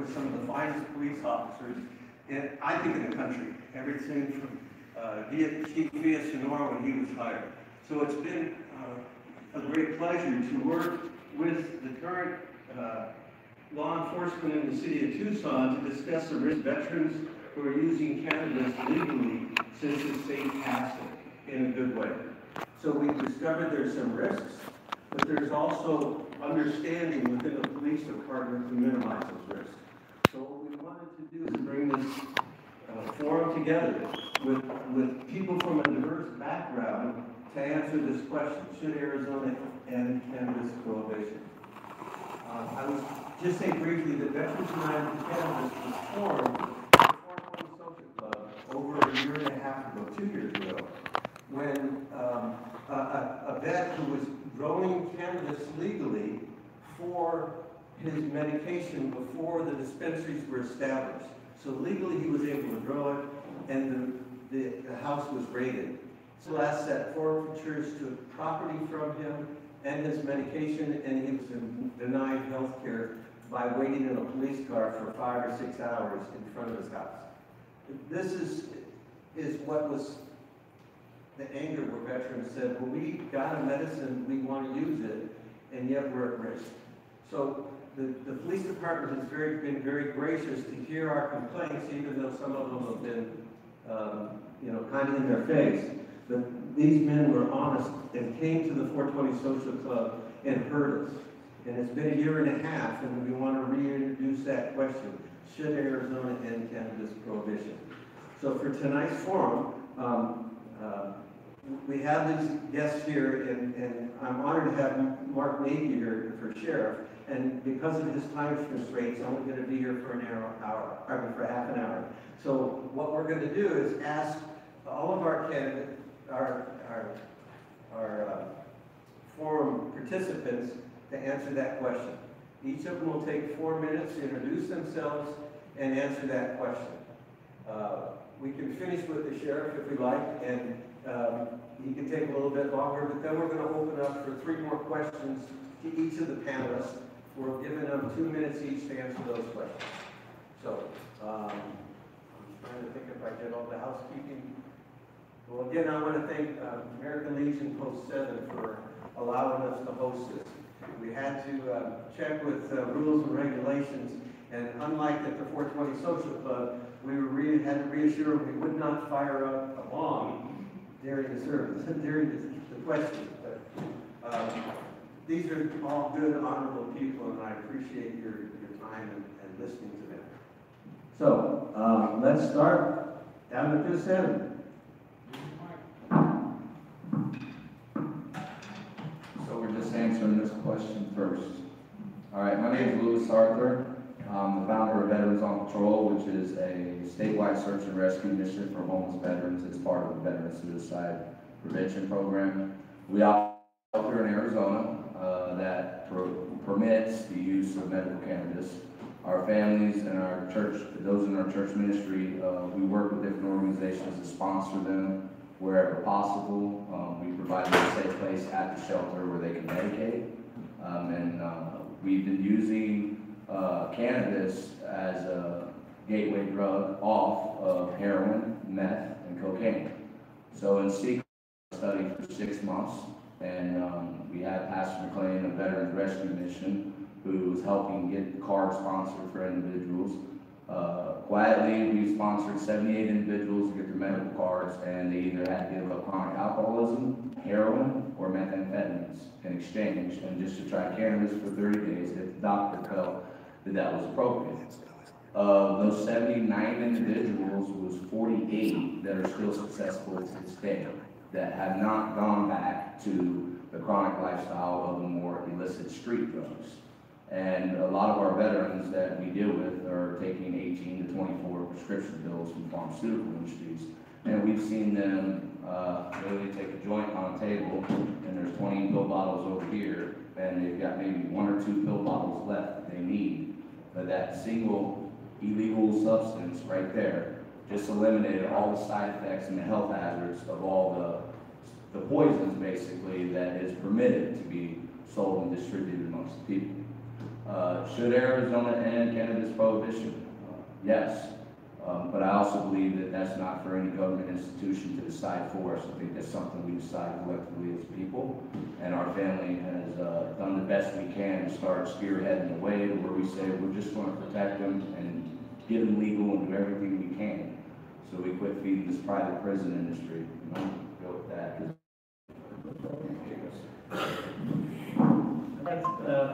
with some of the finest police officers, I think, in the country. Everything from Chief Villasenor when he was hired. So it's been a great pleasure to work with the current law enforcement in the city of Tucson to discuss the risk veterans who are using cannabis legally since the state passed it in a good way. So we've discovered there's some risks, but there's also understanding within the police department to minimize those risks. So what we wanted to do is bring this forum together with people from a diverse background to answer this question: should Arizona end cannabis prohibition? I would just say briefly that Veterans United for Cannabis was formed at the 420 Social Club over a year and a half ago, 2 years ago, when a vet who was growing cannabis legally for his medication before the dispensaries were established. So legally he was able to grow it, and the house was raided. So last set forfeitures took property from him and his medication, and he was denied health care by waiting in a police car for 5 or 6 hours in front of his house. This is what was the anger where veterans said, well, we got a medicine, we want to use it, and yet we're at risk. So the police department has been very gracious to hear our complaints, even though some of them have been, kind of in their face. But these men were honest and came to the 420 Social Club and heard us. And it's been a year and a half, and we want to reintroduce that question: should Arizona end cannabis prohibition? So for tonight's forum, we have these guests here, and I'm honored to have Mark Navy here for sheriff. And because of his time constraints, I'm only going to be here for for half an hour. So what we're going to do is ask all of our candidates, our forum participants, to answer that question. Each of them will take 4 minutes to introduce themselves and answer that question. We can finish with the sheriff if we like, and he can take a little bit longer, but then we're going to open up for 3 more questions to each of the panelists. We're giving them 2 minutes each to answer those questions. So, I'm trying to think if I did all the housekeeping. Well, again, I want to thank American Legion Post 7 for allowing us to host this. We had to check with rules and regulations, and unlike at the 420 Social Club, we had to reassure them we would not fire up a bomb during the service, during the questions. But these are all good, honorable people, and I appreciate your time and listening to them. So, let's start down at this end. So we're just answering this question first. All right, my name is Louis Arthur. I'm the founder of Veterans on Patrol, which is a statewide search and rescue mission for homeless veterans. It's part of the Veteran Suicide Prevention Program. We operate here in Arizona that permits the use of medical cannabis. Our families and our church, those in our church ministry, we work with different organizations to sponsor them wherever possible. We provide them a safe place at the shelter where they can medicate. We've been using cannabis as a gateway drug off of heroin, meth, and cocaine. So in secret, I studied for 6 months, and we had Pastor McLean, a Veterans Rescue Mission, who was helping get the card sponsored for individuals. Quietly, we sponsored 78 individuals to get their medical cards, and they either had to give up chronic alcoholism, heroin, or methamphetamines in exchange, and just to try cannabis for 30 days if the doctor felt that that was appropriate. Of those 79 individuals, was 48 that are still successful to this day, that have not gone back to the chronic lifestyle of the more illicit street drugs. And a lot of our veterans that we deal with are taking 18 to 24 prescription pills from pharmaceutical industries. And we've seen them literally take a joint on a table, and there's 20 pill bottles over here, and they've got maybe 1 or 2 pill bottles left that they need. But that single illegal substance right there just eliminated all the side effects and the health hazards of all the poisons, basically, that is permitted to be sold and distributed amongst the people. Should Arizona end cannabis prohibition? Yes. But I also believe that that's not for any government institution to decide for us. I think that's something we decide collectively as people. And our family has done the best we can to start spearheading the way to where we say we're just going to protect them and get them legal and do everything we can. So we quit feeding this private prison industry. You know, go with that.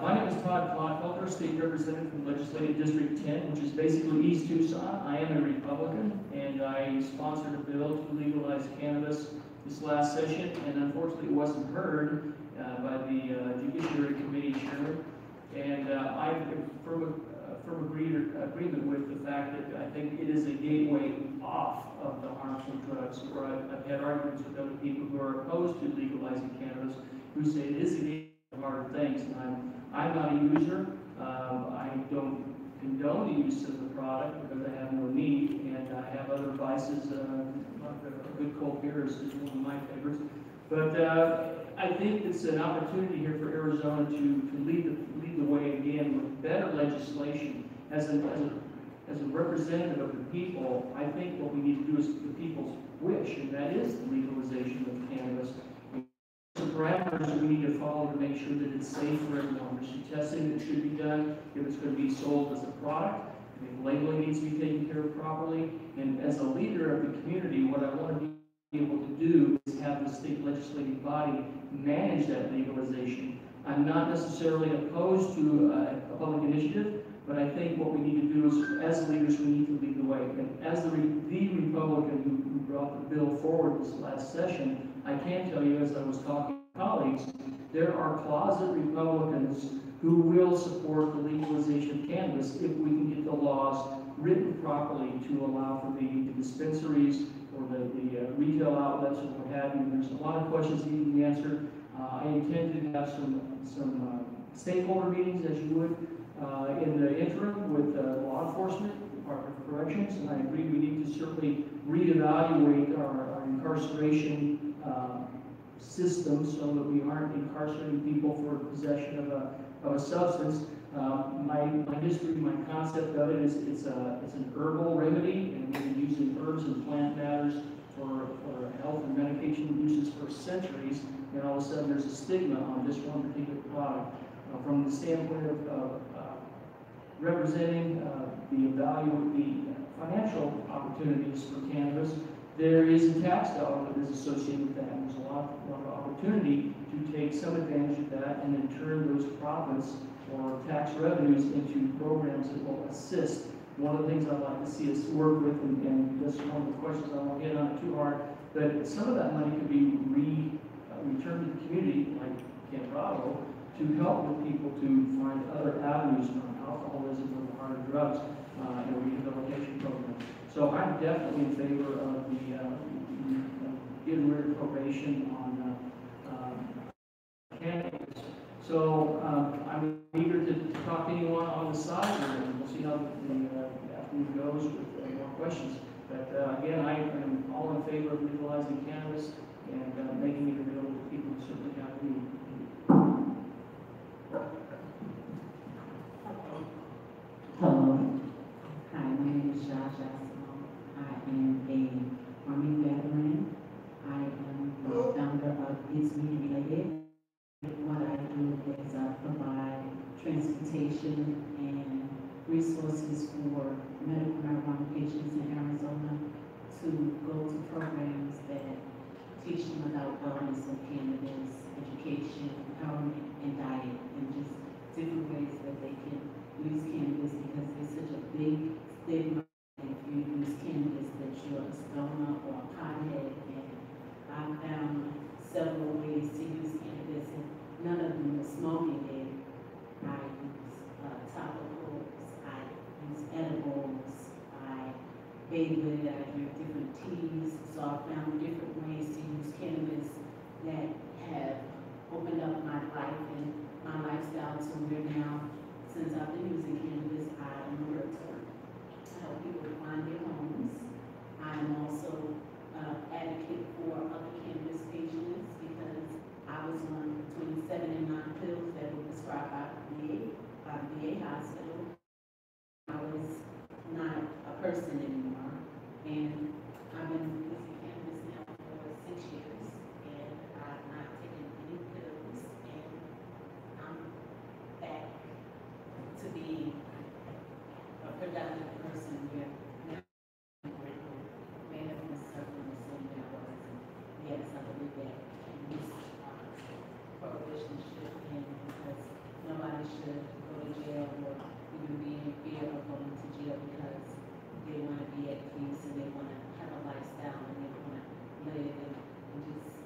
My name is Todd Clodfelter, State Representative from Legislative District 10, which is basically East Tucson. I am a Republican, and I sponsored a bill to legalize cannabis this last session, and unfortunately it wasn't heard by the Judiciary Committee Chairman. And I'm in firm agreement with the fact that I think it is a gateway off of the harmful drugs. Where I've had arguments with other people who are opposed to legalizing cannabis, who say it is a gateway to harder things. And I'm not a user. I don't condone the use of the product because I have no need, and I have other vices. A good cold beer is one of my favorites. But I think it's an opportunity here for Arizona to lead the way again with better legislation. As a representative of the people, I think what we need to do is the people's wish, and that is the legalization of cannabis. Some parameters we need to follow to make sure that it's safe for everyone. There's some testing that should be done if it's going to be sold as a product. I think labeling needs to be taken care of properly. And as a leader of the community, what I want to be able to do is have the state legislative body manage that legalization. I'm not necessarily opposed to a public initiative, but I think what we need to do is, as leaders, we need to lead the way. And as the Republican who brought the bill forward this last session, I can tell you, as I was talking to colleagues, there are closet Republicans who will support the legalization of cannabis if we can get the laws written properly to allow for the dispensaries or the retail outlets or what have you. There's a lot of questions that need to be answered. I intend to have some stakeholder meetings, as you would, in the interim with law enforcement, Department of Corrections, and I agree we need to certainly reevaluate our incarceration system so that we aren't incarcerating people for possession of a substance. My history, my concept of it is it's an herbal remedy, and we've been using herbs and plant matters for health and medication uses for centuries, and all of a sudden there's a stigma on this one particular product. From the standpoint of representing the financial opportunities for cannabis, there is a tax dollar that is associated with that. And there's a lot of opportunity to take some advantage of that and then turn those profits or tax revenues into programs that will assist. One of the things I'd like to see us work with, and this is one of the questions, I won't get on it too hard, but some of that money could be returned to the community, like Camp Bravo, to help with people to find other avenues from alcoholism or the harder drugs and rehabilitation program. So I'm definitely in favor of the getting rid of probation on cannabis. So I'm eager to talk to anyone on the side, and we'll see how the afternoon goes with more questions. But again, I am all in favor of legalizing cannabis and making it available to people who certainly have the need. Hello. Hi, my name is Josh Asimo. I am a Army veteran. I am the founder of It's Me Related. What I do is provide transportation and resources for medical marijuana patients in Arizona to go to programs that teach them about wellness of cannabis, education, empowerment, and diet, and just different ways that they can use cannabis because there's such a big stigma if you use cannabis that you're a stoner or a pothead. And I found several ways to use cannabis, and none of them are smoking it. I use topicals, I use edibles, I bathe with it, I drink different teas. So I found different ways to use cannabis that have opened up my life and my lifestyle to where now, since I've been using cannabis, I am a realtor. I help people to find their homes. I am also advocate for other cannabis patients because I was on between 7 and 9 pills that were prescribed by the VA person anymore. And I've been using cannabis now for 6 years, and I've not taken any pills, and I'm back to being a productive person here. May have been suffering the same way I was, and yes, I believe that this prohibition should end because nobody should go to jail or even be in fear of going to jail because they want to be at peace and they want to have a lifestyle and they want to live and just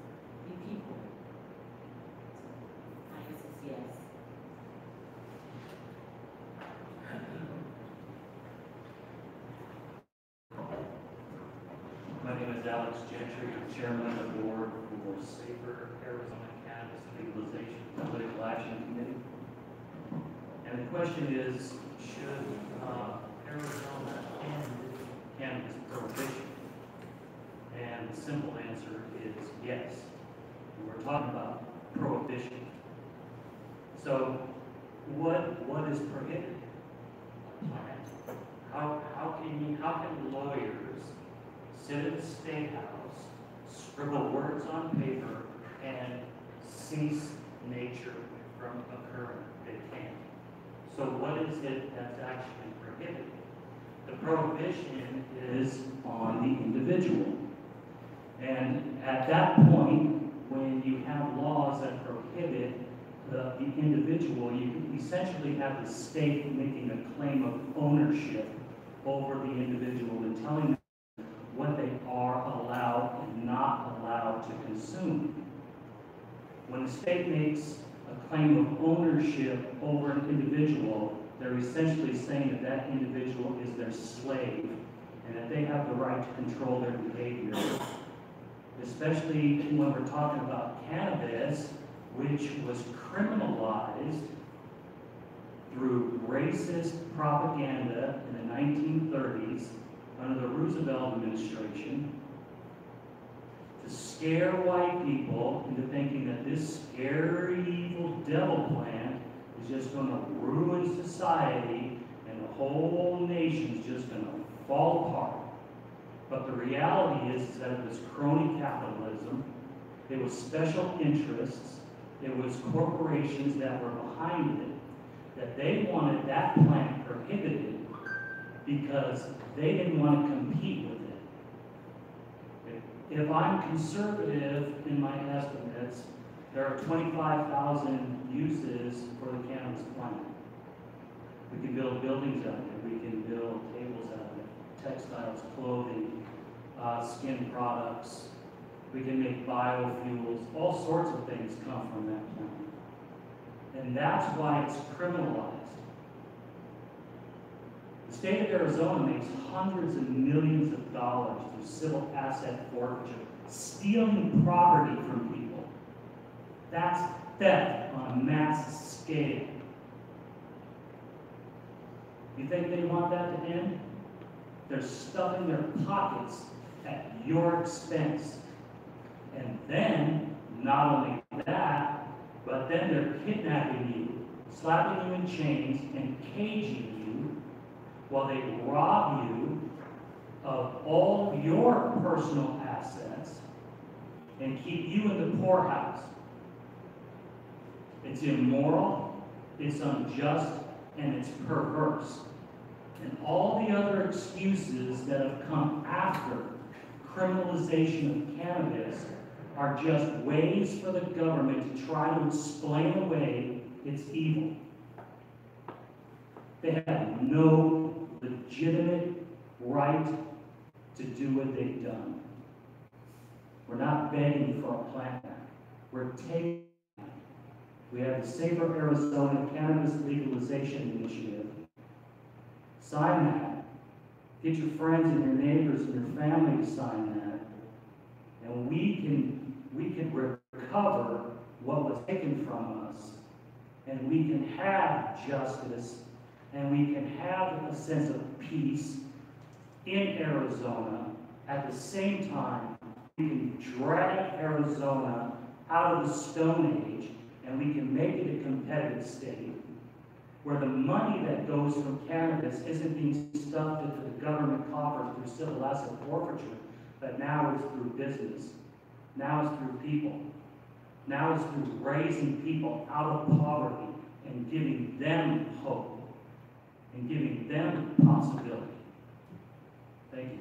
be people. So my answer is yes. My name is Alex Gentry, I'm chairman of the board for Safer Arizona Cannabis Legalization Political Action Committee. And the question is, should Arizona end cannabis prohibition? And the simple answer is yes. We're talking about prohibition. So what is prohibited? How can lawyers sit in the state house, scribble words on paper, and cease nature from occurring? They can't. So what is it that's actually prohibited? The prohibition is on the individual. And at that point, when you have laws that prohibit the individual, you essentially have the state making a claim of ownership over the individual and telling them what they are allowed and not allowed to consume. When the state makes a claim of ownership over an individual, they're essentially saying that that individual is their slave and that they have the right to control their behavior. Especially when we're talking about cannabis, which was criminalized through racist propaganda in the 1930s under the Roosevelt administration to scare white people into thinking that this scary evil devil plant is just going to ruin society and the whole nation's just going to fall apart. But the reality is that it was crony capitalism, it was special interests, it was corporations that were behind it, that they wanted that plant prohibited because they didn't want to compete with it. If I'm conservative in my estimates, there are 25,000 uses for the cannabis plant. We can build buildings out of it, we can build tables out of it, textiles, clothing, skin products. We can make biofuels, all sorts of things come from that plant. And that's why it's criminalized. The state of Arizona makes hundreds of millions of dollars through civil asset forfeiture, stealing property from people. That's theft on a mass scale. You think they want that to end? They're stuffing their pockets at your expense. And then, not only that, but then they're kidnapping you, slapping you in chains, and caging you while they rob you of all your personal assets and keep you in the poorhouse. It's immoral, it's unjust, and it's perverse. And all the other excuses that have come after criminalization of cannabis are just ways for the government to try to explain away its evil. They have no legitimate right to do what they've done. We're not begging for a plant back. We're taking it. We have the Safer Arizona Cannabis Legalization Initiative. Sign that. Get your friends and your neighbors and your family to sign that. And we can recover what was taken from us. And we can have justice. And we can have a sense of peace in Arizona. At the same time, we can drag Arizona out of the Stone Age, and we can make it a competitive state. where the money that goes from cannabis isn't being stuffed into the government coffers through civil asset forfeiture, but now it's through business. Now it's through people. Now it's through raising people out of poverty and giving them hope and giving them possibility. Thank you.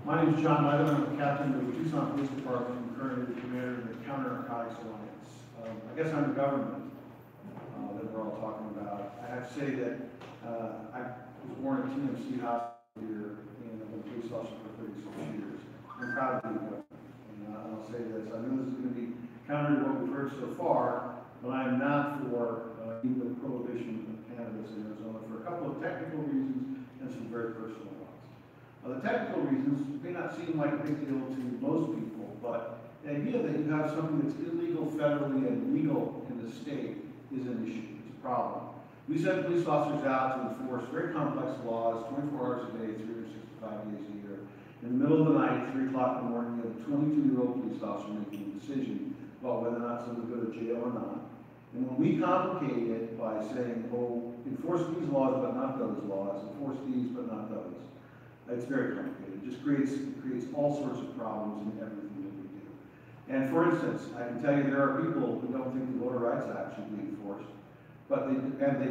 My name is John Leather. I'm the captain of the Tucson Police Department and currently the commander of the Counter Narcotics Alliance. I guess I'm the government that we're all talking about. I have to say that I was born at TMC Hospital here and I've been a police officer for 36 years. I'm proud to be the government. And I'll say this, I know this is going to be counter to what we've heard so far, but I am not for the prohibition of cannabis in Arizona for a couple of technical reasons and some very personal ones. The technical reasons may not seem like a big deal to most people, but the idea that you have something that's illegal federally and legal in the state is an issue. It's a problem. We send police officers out to enforce very complex laws, 24 hours a day, 365 days a year. In the middle of the night, 3 o'clock in the morning, you have a 22-year-old police officer making a decision about whether or not someone will go to jail or not. And when we complicate it by saying, oh, enforce these laws but not those laws, enforce these but not those, it's very complicated. It just creates all sorts of problems in everything that we do. And for instance, I can tell you there are people who don't think the Voter Rights Act should be enforced, but they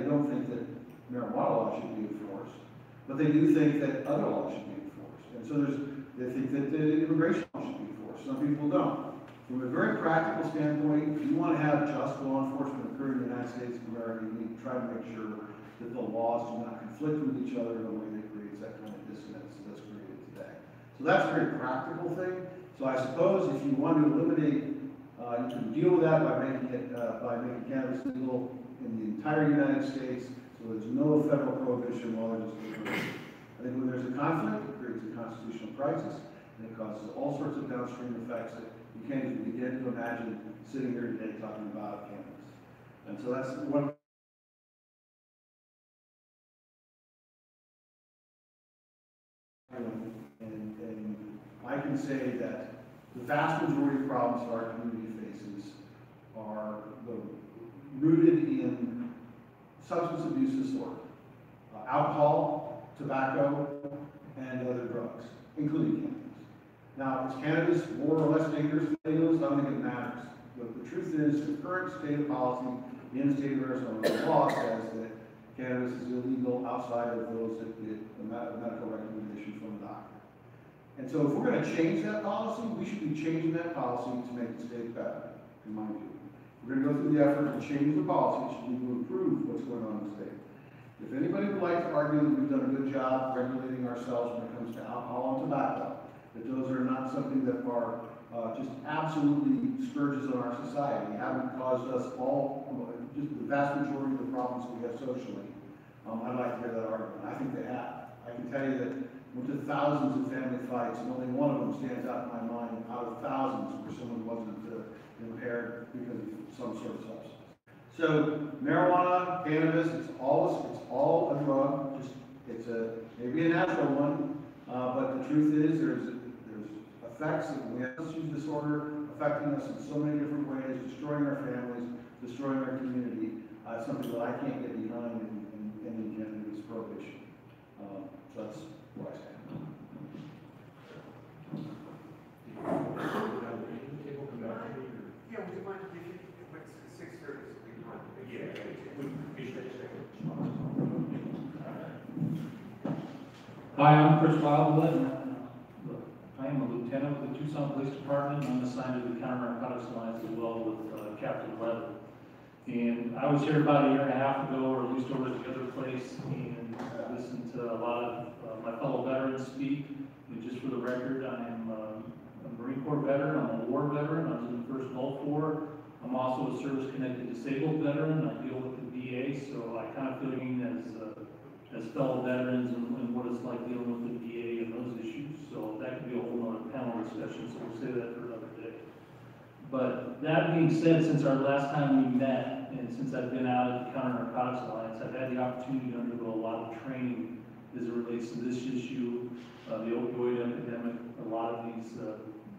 don't think that marijuana law should be enforced, but they do think that other laws should be enforced. And so they think that the immigration law should be enforced. Some people don't. From a very practical standpoint, if you want to have just law enforcement occur in the United States of America, you need to try to make sure that the laws do not conflict with each other in a way that creates that kind of dissonance that's created today. So that's a very practical thing. So I suppose if you want to eliminate, you can deal with that by making cannabis legal in the entire United States, so there's no federal prohibition while there's a prohibition. I think when there's a conflict, it creates a constitutional crisis, and it causes all sorts of downstream effects that you can't even begin to imagine sitting here today talking about cannabis. And so that's one. And I can say that the vast majority of problems that our community faces are rooted in substance abuse disorder, alcohol, tobacco, and other drugs, including cannabis. Now, is cannabis more or less dangerous than illegals? I don't think it matters. But the truth is, the current state of policy in the state of Arizona, the law says that cannabis is illegal outside of those that get a medical recommendation from a doctor. And so if we're going to change that policy, we should be changing that policy to make the state better, in my view. We're going to go through the effort to change the policy, it should be to improve what's going on in the state. If anybody would like to argue that we've done a good job regulating ourselves when it comes to alcohol and tobacco, that those are not something that are just absolutely scourges on our society, haven't caused us all, just the vast majority of the problems that we have socially, I'd like to hear that argument. I think they have. I can tell you that went to thousands of family fights, and only one of them stands out in my mind out of thousands where someone wasn't impaired because of some sort of substance. So marijuana, cannabis, it's all a drug. It's maybe a natural one, but the truth is there's effects that we have substance use disorder affecting us in so many different ways, destroying our families, destroying our community. It's something that I can't get behind in any cannabis prohibition. So that's where I stand. Yeah, would you mind if it's 6:30? Yeah. Hi, I'm Chris Wildwood. I am a lieutenant with the Tucson Police Department. I'm assigned to the Counter Narcotics Alliance as well with Captain Leather. And I was here about a year and a half ago, or at least over at the other place, and listened to a lot of my fellow veterans speak. And just for the record, I am a Marine Corps veteran. I'm a war veteran. I was in the first Gulf War. I'm also a service-connected disabled veteran. I deal with the VA, so I kind of feel as fellow veterans and what it's like dealing with the VA and those issues. So that could be a whole other panel discussion, so we'll save that for another day. But that being said, since our last time we met, and since I've been out at the Counter Narcotics Alliance, I've had the opportunity to undergo a lot of training as it relates to this issue, the opioid epidemic, a lot of these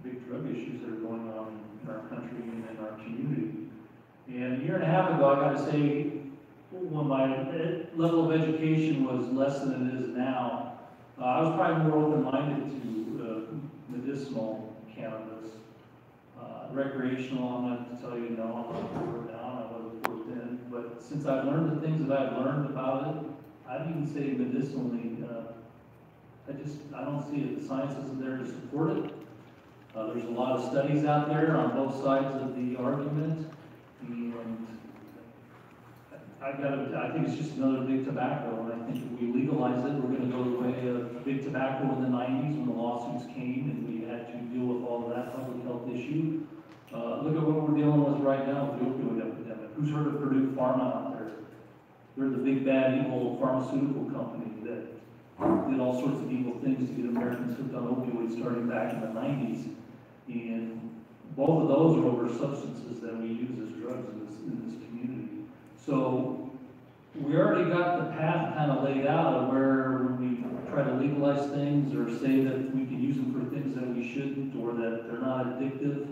big drug issues that are going on in our country and in our community. And a year and a half ago, I gotta say, when my level of education was less than it is now, I was probably more open-minded to medicinal cannabis. Recreational, I'm going to tell you, no, I'm not for it now, I wasn't for it then. But since I've learned the things that I've learned about it, I'd even say medicinally, I don't see it. The science isn't there to support it. There's a lot of studies out there on both sides of the argument, and I think it's just another big tobacco, and I think if we legalize it, we're gonna go the way of big tobacco in the 90s when the lawsuits came and we had to deal with all of that public health issue. Look at what we're dealing with right now with the opioid epidemic. Who's heard of Purdue Pharma out there? They're the big bad evil pharmaceutical company that did all sorts of evil things to get Americans hooked on opioids starting back in the 90s. And both of those are over substances that we use as drugs in this community. So we already got the path kind of laid out of where when we try to legalize things or say that we can use them for things that we shouldn't or that they're not addictive.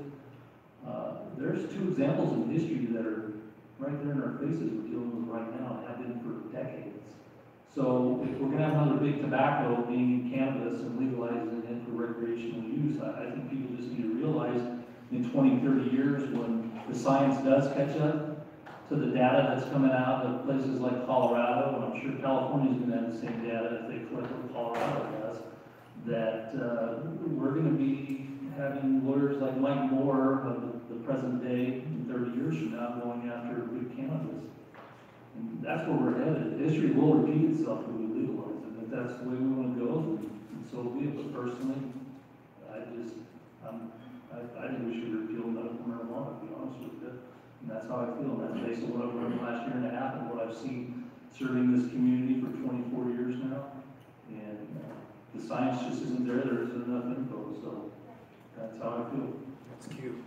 There's two examples in history that are right there in our faces we're dealing with right now and have been for decades. So if we're going to have another big tobacco being cannabis and legalizing it for recreational use, I think people just need to realize in 20, 30 years when the science does catch up to the data that's coming out of places like Colorado, and I'm sure California is going to have the same data if they collect what Colorado does, that we're going to be having lawyers like Mike Moore of the present day, 30 years from now, going after big cannabis. And that's where we're headed. History will repeat itself if we legalize it. If that's the way we want to go, and so be it. But personally, I think we should repeal medical marijuana, to be honest with you. And that's how I feel. And that's based on what I've learned the last year and a half and what I've seen serving this community for 24 years now. And the science just isn't there. There isn't enough info. So that's how I feel. That's cute.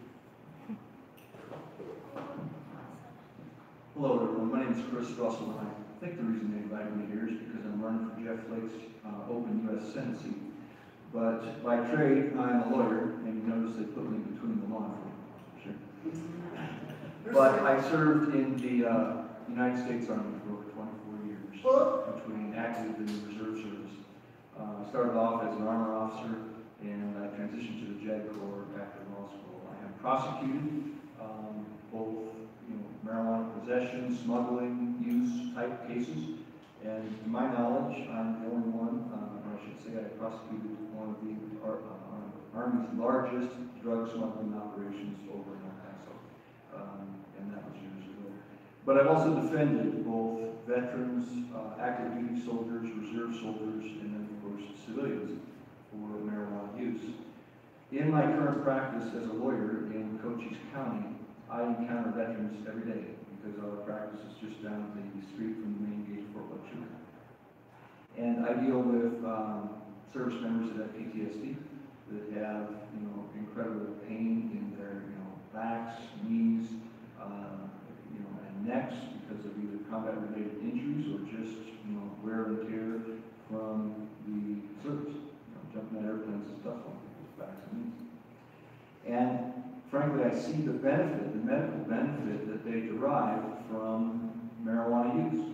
Hello everyone, my name is Chris Russell, and I think the reason they invited me here is because I'm running for Jeff Flake's open U.S. Senate seat. But by trade, I'm a lawyer, and you notice they put me between the law and sure. But I served in the United States Army for over 24 years, between active and reserve service. I started off as an armor officer, and I transitioned to the JAG Corps after law school. I have prosecuted both marijuana possession, smuggling, use type cases, and to my knowledge, I'm the only one, or I should say I prosecuted one of the Army's largest drug smuggling operations over in El Paso, and that was years ago. But I've also defended both veterans, active duty soldiers, reserve soldiers, and then of course civilians for marijuana use. In my current practice as a lawyer in Cochise County, I encounter veterans every day because our practice is just down the street from the main gate of Fort Huachuca. And I deal with service members that have PTSD, that have incredible pain in their backs, knees, and necks because of either combat-related injuries or just wear and tear from the service. Jumping out airplanes is tough on people's backs and knees. And frankly, I see the benefit, the medical benefit that they derive from marijuana use.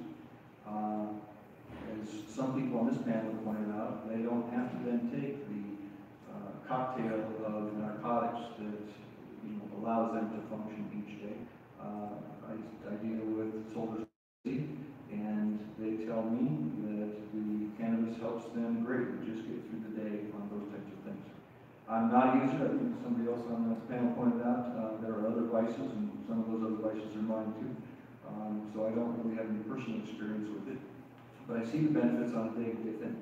As some people on this panel have pointed out, they don't have to then take the cocktail of narcotics that allows them to function each day. I deal with soldiers, and they tell me that the cannabis helps them greatly just get through the day on those types of things. I'm not a user. I think somebody else on this panel pointed out there are other vices, and some of those other vices are mine too. So I don't really have any personal experience with it, but I see the benefits on a day-to-day thing.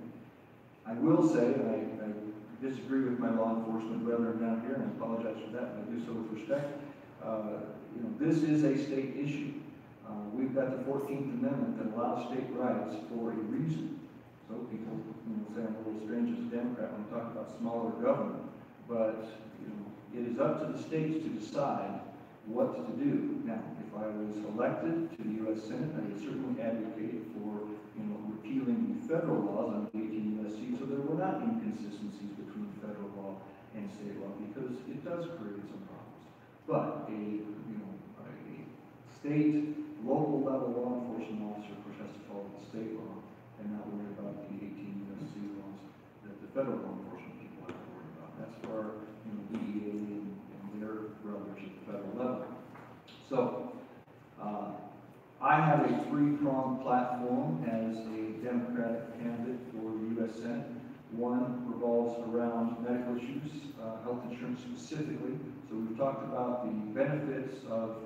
I will say, and I disagree with my law enforcement brethren down here, and I apologize for that, but I do so with respect. This is a state issue. We've got the 14th Amendment that allows state rights for a reason. So people say I'm a little strange as a Democrat when I talk about smaller government. But it is up to the states to decide what to do. Now, if I was elected to the U.S. Senate, I would certainly advocate for repealing the federal laws under 18 U.S.C. so there were not inconsistencies between federal law and state law, because it does create some problems. But a state, local level law enforcement officer, of course, has to follow the state law and not worry about the 18 U.S.C. laws that the federal law enforcement people have to worry about. That's for DEA and their brothers at the federal level. So, I have a three-pronged platform as a Democratic candidate for the U.S. Senate. One revolves around medical issues, health insurance specifically. So we've talked about the benefits of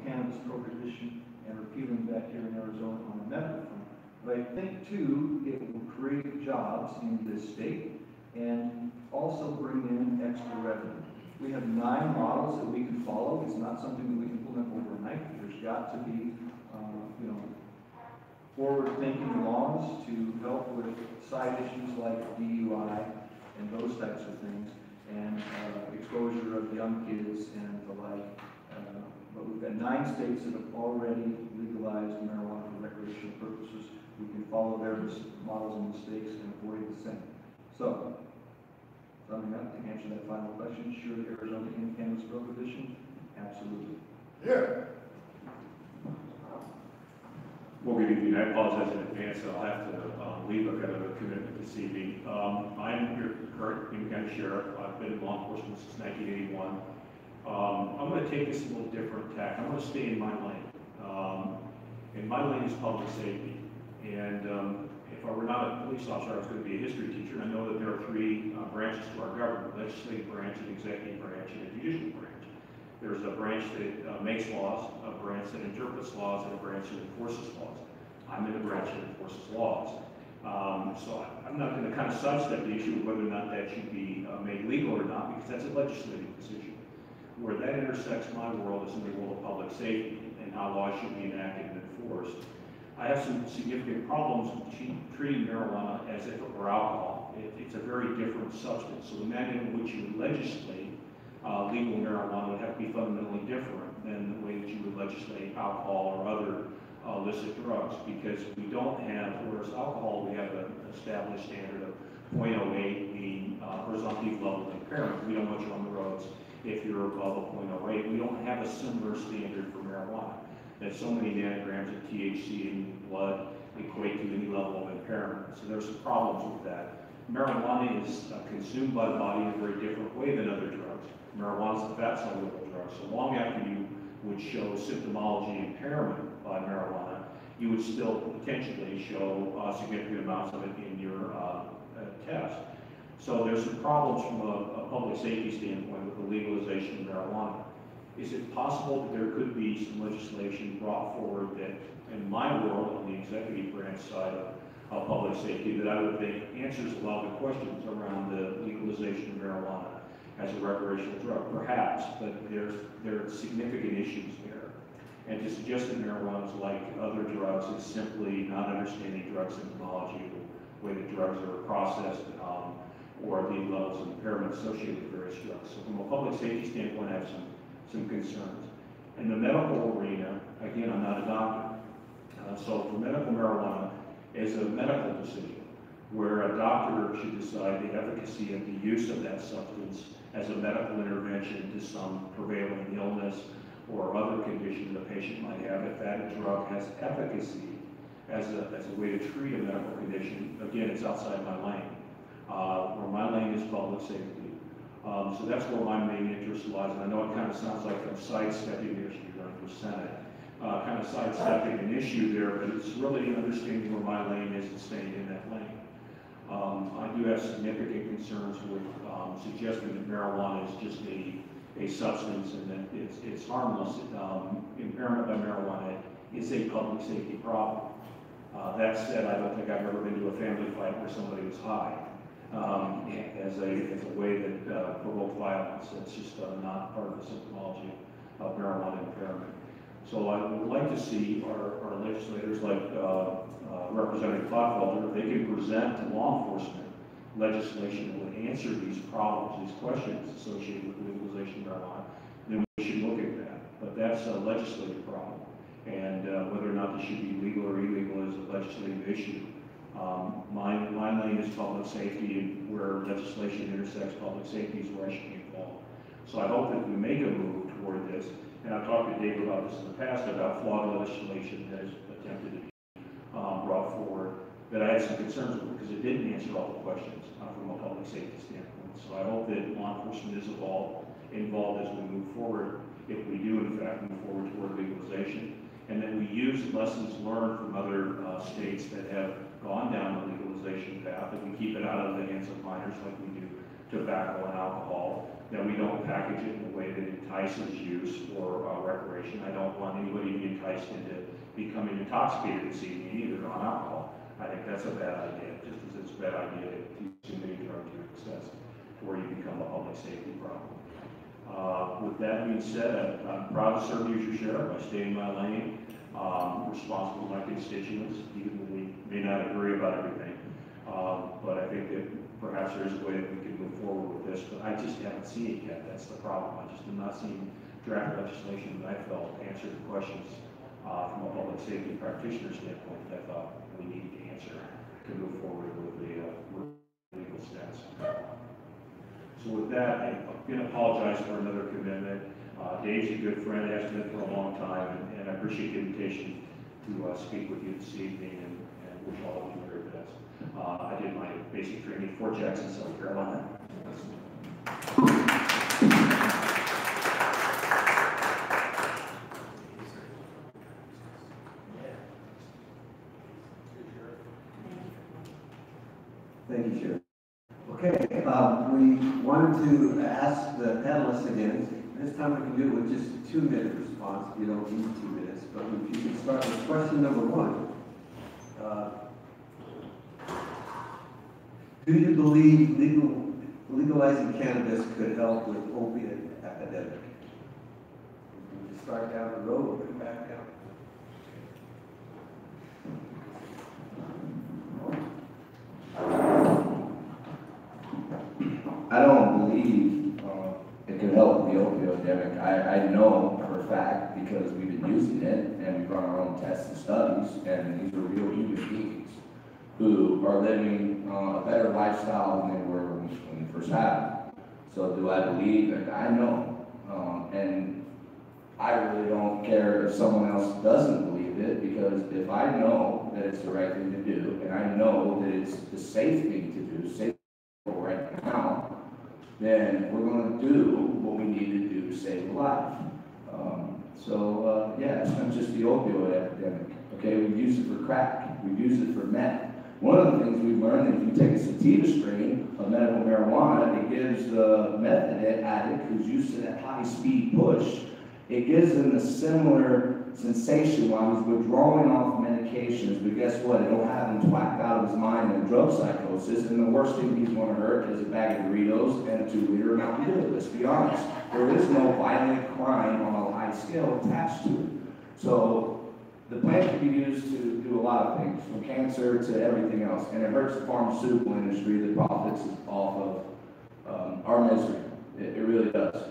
cannabis prohibition and repealing that here in Arizona on the medical front. But I think too, it will create jobs in this state and also bring in extra revenue. We have 9 models that we can follow. It's not something that we can implement overnight. There's got to be forward-thinking laws to help with side issues like DUI and those types of things, and exposure of young kids and the like. But we've got 9 states that have already legalized marijuana for recreational purposes. We can follow their models and mistakes and avoid the same. So, summing up, to answer that final question, should Arizona end cannabis prohibition? Absolutely. Yeah. Well, good evening. I apologize in advance. I'll have to leave. I've got a commitment this evening. I'm your current Union County Sheriff. I've been in law enforcement since 1981. I'm going to take this a little different tack. I'm going to stay in my lane. And my lane is public safety. And if I were not a police officer, I was going to be a history teacher. And I know that there are 3 branches to our government: legislative branch, an executive branch, and a judicial branch. There's a branch that makes laws, a branch that interprets laws, and a branch that enforces laws. I'm in the branch that enforces laws. So I'm not going to kind of sidestep the issue of whether or not that should be made legal or not, because that's a legislative decision. Where that intersects my world is in the world of public safety and how laws should be enacted and enforced. I have some significant problems with treating marijuana as if it were alcohol. It's a very different substance. So the manner in which you legislate legal marijuana would have to be fundamentally different than the way that you would legislate alcohol or other illicit drugs, because we don't have, whereas alcohol, we have an established standard of 0.08 being horizontal level of impairment. We don't want you on the roads if you're above a 0.08. We don't have a similar standard for marijuana. That so many nanograms of THC in blood equate to any level of impairment. So there's some problems with that. Marijuana is consumed by the body in a very different way than other drugs. Marijuana is a fat soluble drug, so long after you would show symptomology impairment by marijuana, you would still potentially show significant amounts of it in your test. So there's some problems from a public safety standpoint with the legalization of marijuana. Is it possible that there could be some legislation brought forward that, in my world, on the executive branch side of public safety, that I would think answers a lot of the questions around the legalization of marijuana as a recreational drug? Perhaps, but there are significant issues there. And to suggest that marijuana is like other drugs is simply not understanding drug symptomology, the way that drugs are processed, or the levels of impairment associated with various drugs. So from a public safety standpoint, I have some concerns. In the medical arena, again, I'm not a doctor. So for medical marijuana, is a medical decision where a doctor should decide the efficacy of the use of that substance as a medical intervention to some prevailing illness or other condition the patient might have. If that drug has efficacy as a way to treat a medical condition, again, it's outside my lane. Where my lane is public safety. So that's where my main interest lies. And I know it kind of sounds like I'm sidestepping the issue running for Senate, kind of sidestepping an issue there, but it's really understanding where my lane is and staying in that lane. I do have significant concerns with suggesting that marijuana is just a substance and that it's harmless. Impairment by marijuana is a public safety problem. That said, I don't think I've ever been to a family fight where somebody was high. As a way that provoked violence. That's just not part of the symptomology of marijuana impairment. So I would like to see our legislators, like Representative Clotfelder, if they can present to law enforcement legislation that would answer these problems, these questions associated with legalization of marijuana, then we should look at that. But that's a legislative problem. And whether or not this should be legal or illegal is a legislative issue. My lane is public safety, and where legislation intersects public safety is where I should be involved. So I hope that we make a move toward this, and I've talked to Dave about this in the past, about flawed legislation that is attempted to be brought forward, that I had some concerns with because it didn't answer all the questions from a public safety standpoint. So I hope that law enforcement is involved as we move forward, if we do in fact move forward toward legalization, and that we use lessons learned from other states that have gone down the legalization path, that we keep it out of the hands of minors like we do tobacco and alcohol, that we don't package it in a way that entices use or recreation. I don't want anybody to be enticed into becoming intoxicated this evening either on alcohol. I think that's a bad idea, just as it's a bad idea to use any drug to excess to where you become a public safety problem. With that being said, I'm proud to serve you as your sheriff. I stay in my lane, responsible to my constituents, even when we may not agree about everything. But I think that perhaps there is a way that we can move forward with this, but I just haven't seen it yet. That's the problem. I just have not seen draft legislation that I felt answered the questions from a public safety practitioner standpoint that I thought we needed to answer to move forward with the legal status. So with that, I'm going to apologize for another commitment. Dave's a good friend, has been for a long time, and I appreciate the invitation to speak with you this evening and wish all of you the very best. I did my basic training at Fort Jackson, South Carolina. Thank you, Sheriff. Okay, we wanted to ask the panelists again. This time we can do it with just 2 minute response. You don't need 2 minutes, but if you can start with question number 1. Do you believe legalizing cannabis could help with opiate epidemic? We can start down the road and come back down. I don't believe it could help the opioid epidemic. I know for a fact because we've been using it and we've run our own tests and studies, and these are real human beings who are living a better lifestyle than they were when we first had it. So do I believe it? I know. And I really don't care if someone else doesn't believe it, because if I know that it's the right thing to do, and I know that it's the safe thing to do, safe right now, then we're going to do what we need to do to save a life. Yeah, it's not just the opioid epidemic. Okay, we've used it for crack, we've used it for meth. One of the things we've learned, if you take a sativa strain of medical marijuana, it gives the meth addict who's used to that high-speed push, it gives him a similar sensation while he's withdrawing off medications, but guess what? It'll have him whacked out of his mind in drug psychosis, and the worst thing he's going to hurt is a bag of Doritos and a 2-liter Mountain Dew. Let's be honest. There is no violent crime on a high scale attached to it. So the plant can be used to do a lot of things, from cancer to everything else, and it hurts the pharmaceutical industry that profits off of our misery. It really does.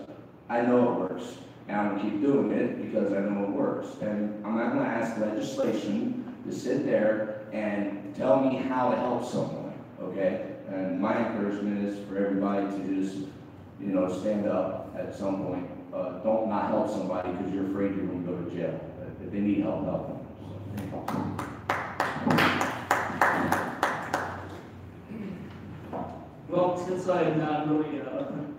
I know it works. And I'm going to keep doing it because I know it works. And I'm not going to ask legislation to sit there and tell me how to help someone, okay? And my encouragement is for everybody to just, stand up at some point. Don't not help somebody because you're afraid you're going to go to jail. If they need help, help them. Well, since I am not really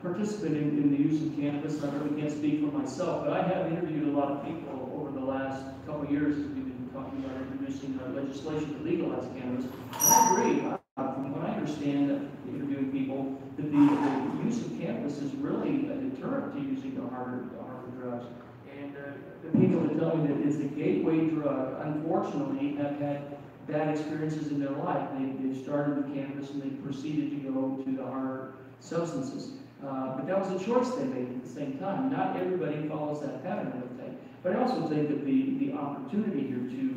participating in the use of cannabis, I really can't speak for myself, but I have interviewed a lot of people over the last couple of years as we've been talking about introducing legislation to legalize cannabis. And I agree, from what I understand, interviewing people, that the use of cannabis is really a deterrent to using the harder drugs. And the people that tell me that it's a gateway drug, unfortunately, have had bad experiences in their life. They started with cannabis and they proceeded to go to the harder substances. But that was a choice they made at the same time. Not everybody follows that pattern, I would think. But I also think that the opportunity here to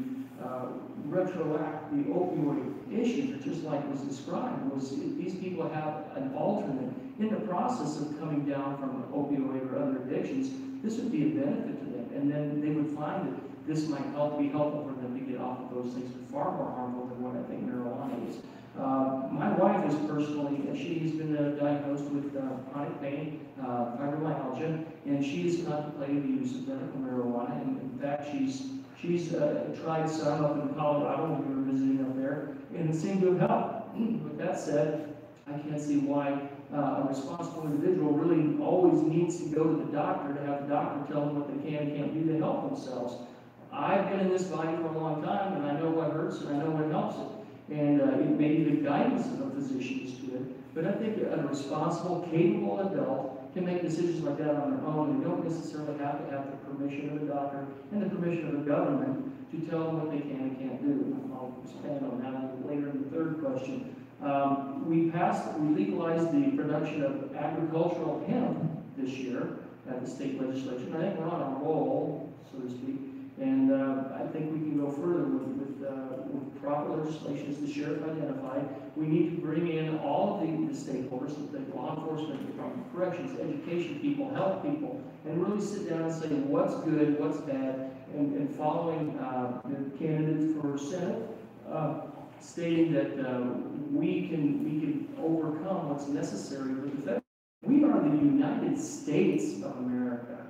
retroact the opioid issues, just like was described, was if these people have an alternate in the process of coming down from an opioid or other addictions, this would be a benefit to them. And then they would find that this might be helpful for them to get off of those things, but far more harmful than what I think marijuana is. My wife is personally, she's been diagnosed with chronic pain, fibromyalgia, and she's contemplated the use of medical marijuana. And in fact, she's tried some up in Colorado when we were visiting up there, and it seemed to have helped. With that said, I can't see why a responsible individual really always needs to go to the doctor to have the doctor tell them what they can and can't do to help themselves. I've been in this body for a long time, and I know what hurts and I know what helps it. And it may be the guidance of a physician is good, but I think a responsible, capable adult can make decisions like that on their own. They don't necessarily have to have the permission of the doctor and the permission of the government to tell them what they can and can't do. I'll expand on that a little later in the third question. We legalized the production of agricultural hemp this year at the state legislature. And I think we're on a roll, so to speak. And I think we can go further with proper legislation, as the sheriff identified. We need to bring in all of the stakeholders, the law enforcement, Department of Corrections, education people, health people, and really sit down and say what's good, what's bad, and following the candidates for Senate, stating that we can overcome what's necessary with the federal. We are the United States of America.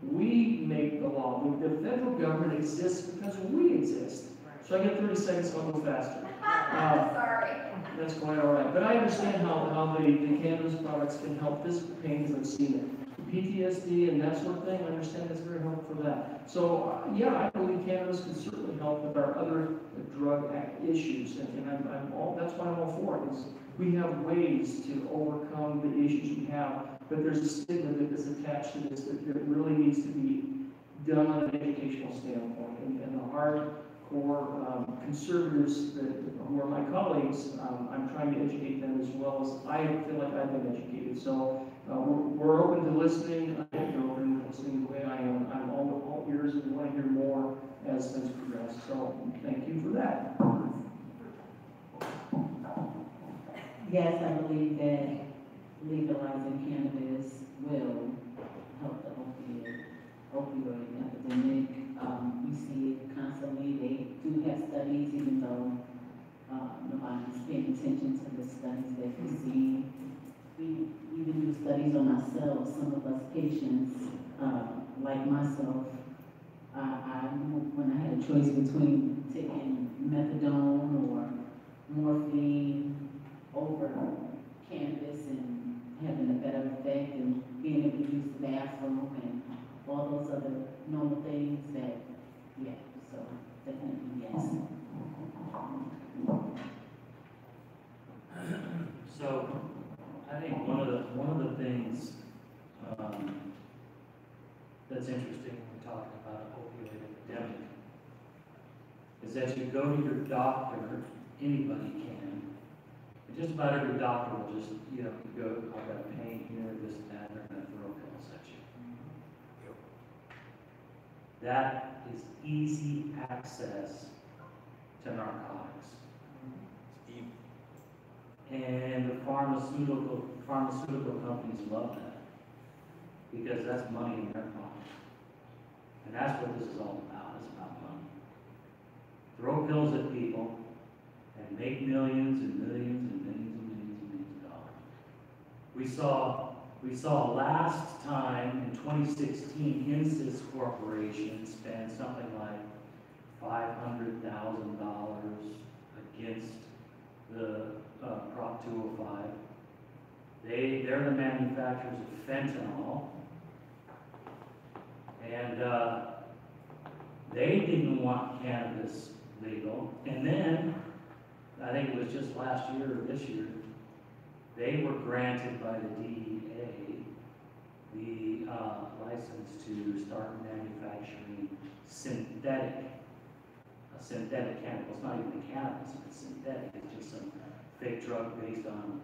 We make the law. The federal government exists because we exist. So I get 30 seconds, so I'll go faster. Sorry. That's quite all right. But I understand how the cannabis products can help physical pain as I've seen it. PTSD and that sort of thing, I understand that's very helpful for that. So, yeah, I believe cannabis can certainly help with our other drug issues. And that's why I'm all for it. Is we have ways to overcome the issues we have, but there's a stigma that is attached to this that really needs to be done on an educational standpoint. And the hardcore conservatives who are my colleagues, I'm trying to educate them as well as I feel like I've been educated. So we're open to listening. I hope you're open to listening the way I am. I'm all ears and want to hear more as things progress. So thank you for that. Yes, I believe that legalizing cannabis will help the opioid epidemic. We see it constantly. They do have studies, even though nobody's paying attention to the studies that we see. We even do studies on ourselves. Some of us patients, like myself, when I had a choice between taking methadone or morphine over cannabis and having a better effect and being able to use the bathroom and all those other normal things that, yeah, so definitely yes. So, I think one of the things that's interesting when we're talking about opioid epidemic is that you go to your doctor, anybody can, and just about every doctor will just, you go, I've got pain here, this and that, they're going to throw pills at you. That is easy access to narcotics. And the pharmaceutical companies love that because that's money in their pocket. And that's what this is all about. It's about money. Throw pills at people and make millions and millions and millions and millions and millions of dollars. We saw last time in 2016, Insys Corporation spend something like $500,000 against the Prop 205. They're the manufacturers of fentanyl, and they didn't want cannabis legal. And then, I think it was just last year or this year, they were granted by the DEA the license to start manufacturing synthetic cannabis. It's not even cannabis, it's synthetic. It's just some fake drug based on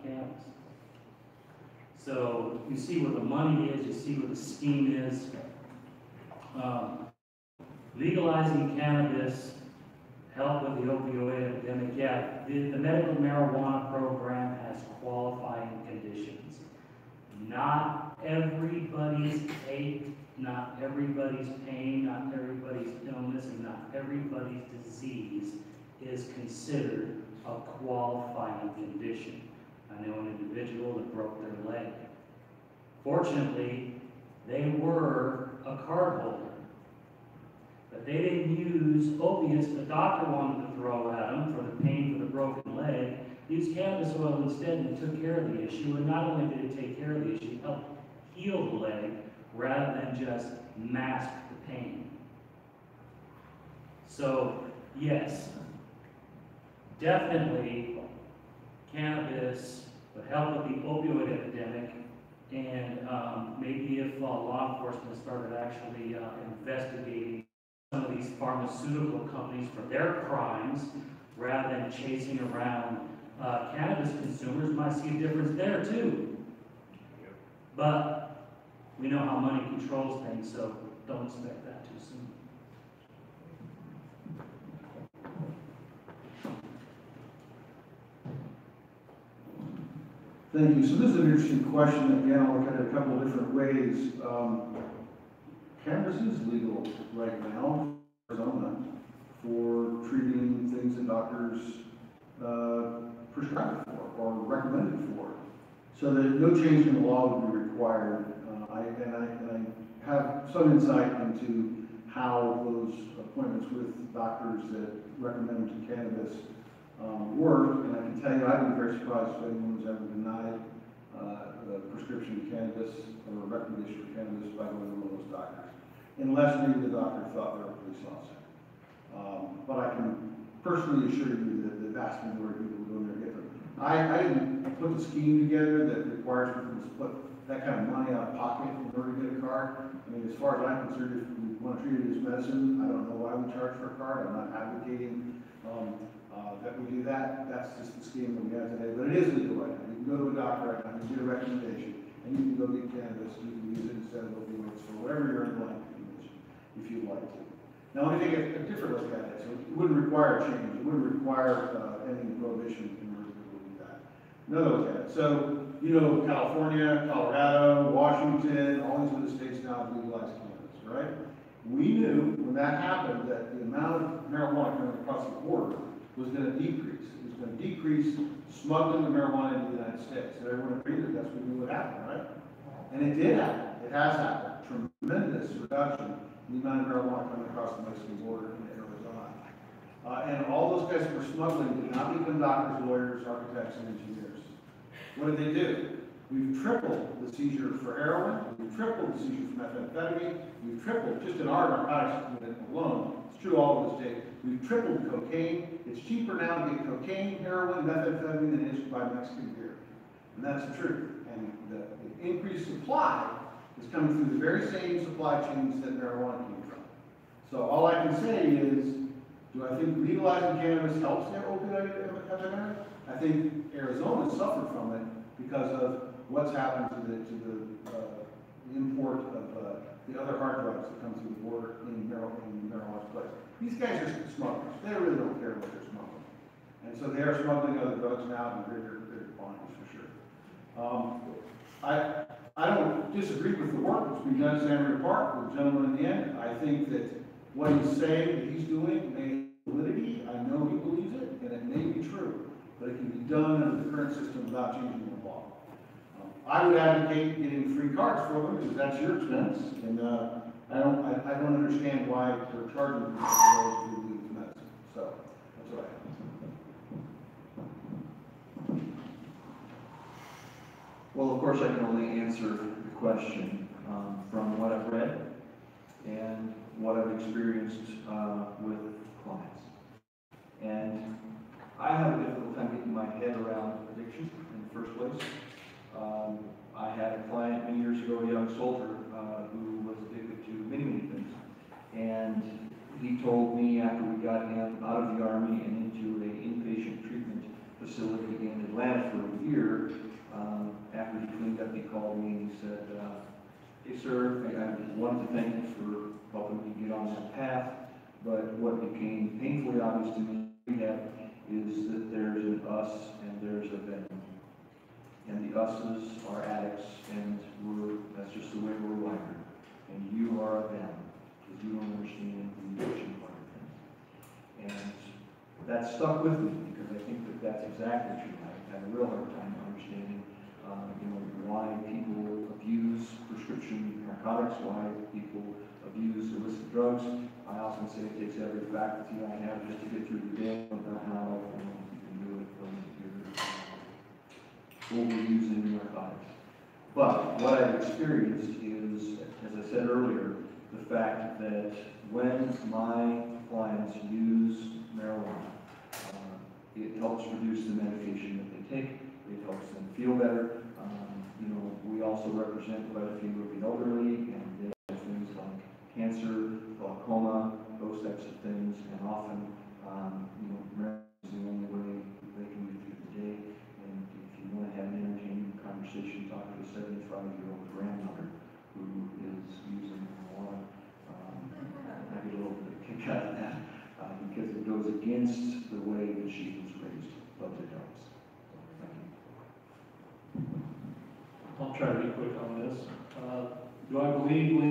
cannabis. So you see where the money is, you see where the scheme is. Legalizing cannabis, help with the opioid epidemic. Yeah, the medical marijuana program has qualifying conditions. 90% not everybody's ache, not everybody's pain, not everybody's illness, and not everybody's disease is considered a qualifying condition. I know an individual that broke their leg. Fortunately, they were a card holder. But they didn't use opiates the doctor wanted to throw at them for the pain for the broken leg. Used cannabis oil instead and took care of the issue. And not only did it take care of the issue, it helped heal the leg rather than just mask the pain. So, yes, definitely cannabis would help with the opioid epidemic. And maybe if law enforcement started actually investigating some of these pharmaceutical companies for their crimes, rather than chasing around cannabis consumers, might see a difference there too. But we know how money controls things, so don't expect that too soon. Thank you. So this is an interesting question. Again, I'll look at it a couple of different ways. Cannabis is legal right now in Arizona for treating things that doctors prescribe it for or recommend it for. So that no change in the law would be required. I have some insight into how those appointments with doctors that recommend cannabis work, and I can tell you I'd be very surprised if anyone was ever denied the prescription of cannabis or a recommendation for cannabis by one of those doctors, unless maybe the doctor thought they were a police officer. But I can personally assure you that the vast majority of people go in there and get them. I didn't put the scheme together that requires people to put that kind of money out of pocket in order to get a card. I mean, as far as I'm concerned, if we want to treat it as medicine, I don't know why we charge for a card. I'm not advocating that we do that. That's just the scheme that we have today. But it is legal right now. You can go to a doctor right now, you get a recommendation, and you can go get cannabis. You can use it instead of opioids for whatever your underlying condition, if you'd like to. Now, let me take a different look at it. So it wouldn't require change. It wouldn't require any prohibition in order to do that. Another look at it. So, you know, California, Colorado, Washington, all these other states now have legalized cannabis, right? We knew when that happened that the amount of marijuana coming across the border was going to decrease. It was going to decrease smuggling of marijuana into the United States. And everyone agreed that that's what we knew would happen, right? And it did happen. It has happened. Tremendous reduction in the amount of marijuana coming across the Mexican border in Arizona. And all those guys who were smuggling did not become doctors, lawyers, architects, and engineers. What did they do? We've tripled the seizure for heroin. We've tripled the seizure for methamphetamine. We've tripled, just in our narcotics unit alone, it's true all over the state, we've tripled cocaine. It's cheaper now to get cocaine, heroin, methamphetamine than it is to buy Mexican beer. And that's the truth. And the increased supply is coming through the very same supply chains that marijuana came from. So all I can say is, do I think legalizing cannabis helps the opioid epidemic? I think Arizona suffered from it because of what's happened to the import of the other hard drugs that come through the border in marijuana's place. These guys are smugglers. They really don't care what they're smuggling. And so they are smuggling other drugs now in bigger quantities for sure. I don't disagree with the work that's being done in San Maria Park with the gentleman in the end. I think that what he's saying that he's doing may have validity. I know he believes it, and it may be true, but it can be done under the current system without changing the law. I would advocate getting free cards for them because that's your expense, and I don't understand why we're charging people for those who use medicine. So that's what I have. Well, of course, I can only answer the question from what I've read and what I've experienced with clients. And I have a difficult time getting my head around addiction in the first place. I had a client many years ago, a young soldier, who was addicted to many, many things. And he told me after we got him out of the Army and into an inpatient treatment facility in Atlanta for a year, after he cleaned up, he called me and he said, hey sir, I wanted to thank you for helping me get on that path, but what became painfully obvious to me is that there's an us and there's a them. And the us's are addicts and stuck with me because I think that that's exactly true. I have a real hard time understanding, why people abuse prescription narcotics, why people abuse illicit drugs. I often say it takes every faculty I have just to get through the day about how you can do it when you're overusing narcotics. But what I've experienced is, as I said earlier, the fact that when my clients use marijuana, it helps reduce the medication that they take. It helps them feel better. We also represent quite a few of the elderly, and they have things like cancer, glaucoma, those types of things, and often, marijuana is the only way they can get through the day. And if you want to have an entertaining conversation, talk to a 75-year-old grandmother who is using marijuana. I get a little bit of a kick out of that because it goes against the way that she was raised, but it helps. Thank you. I'll try to be quick on this. Do I believe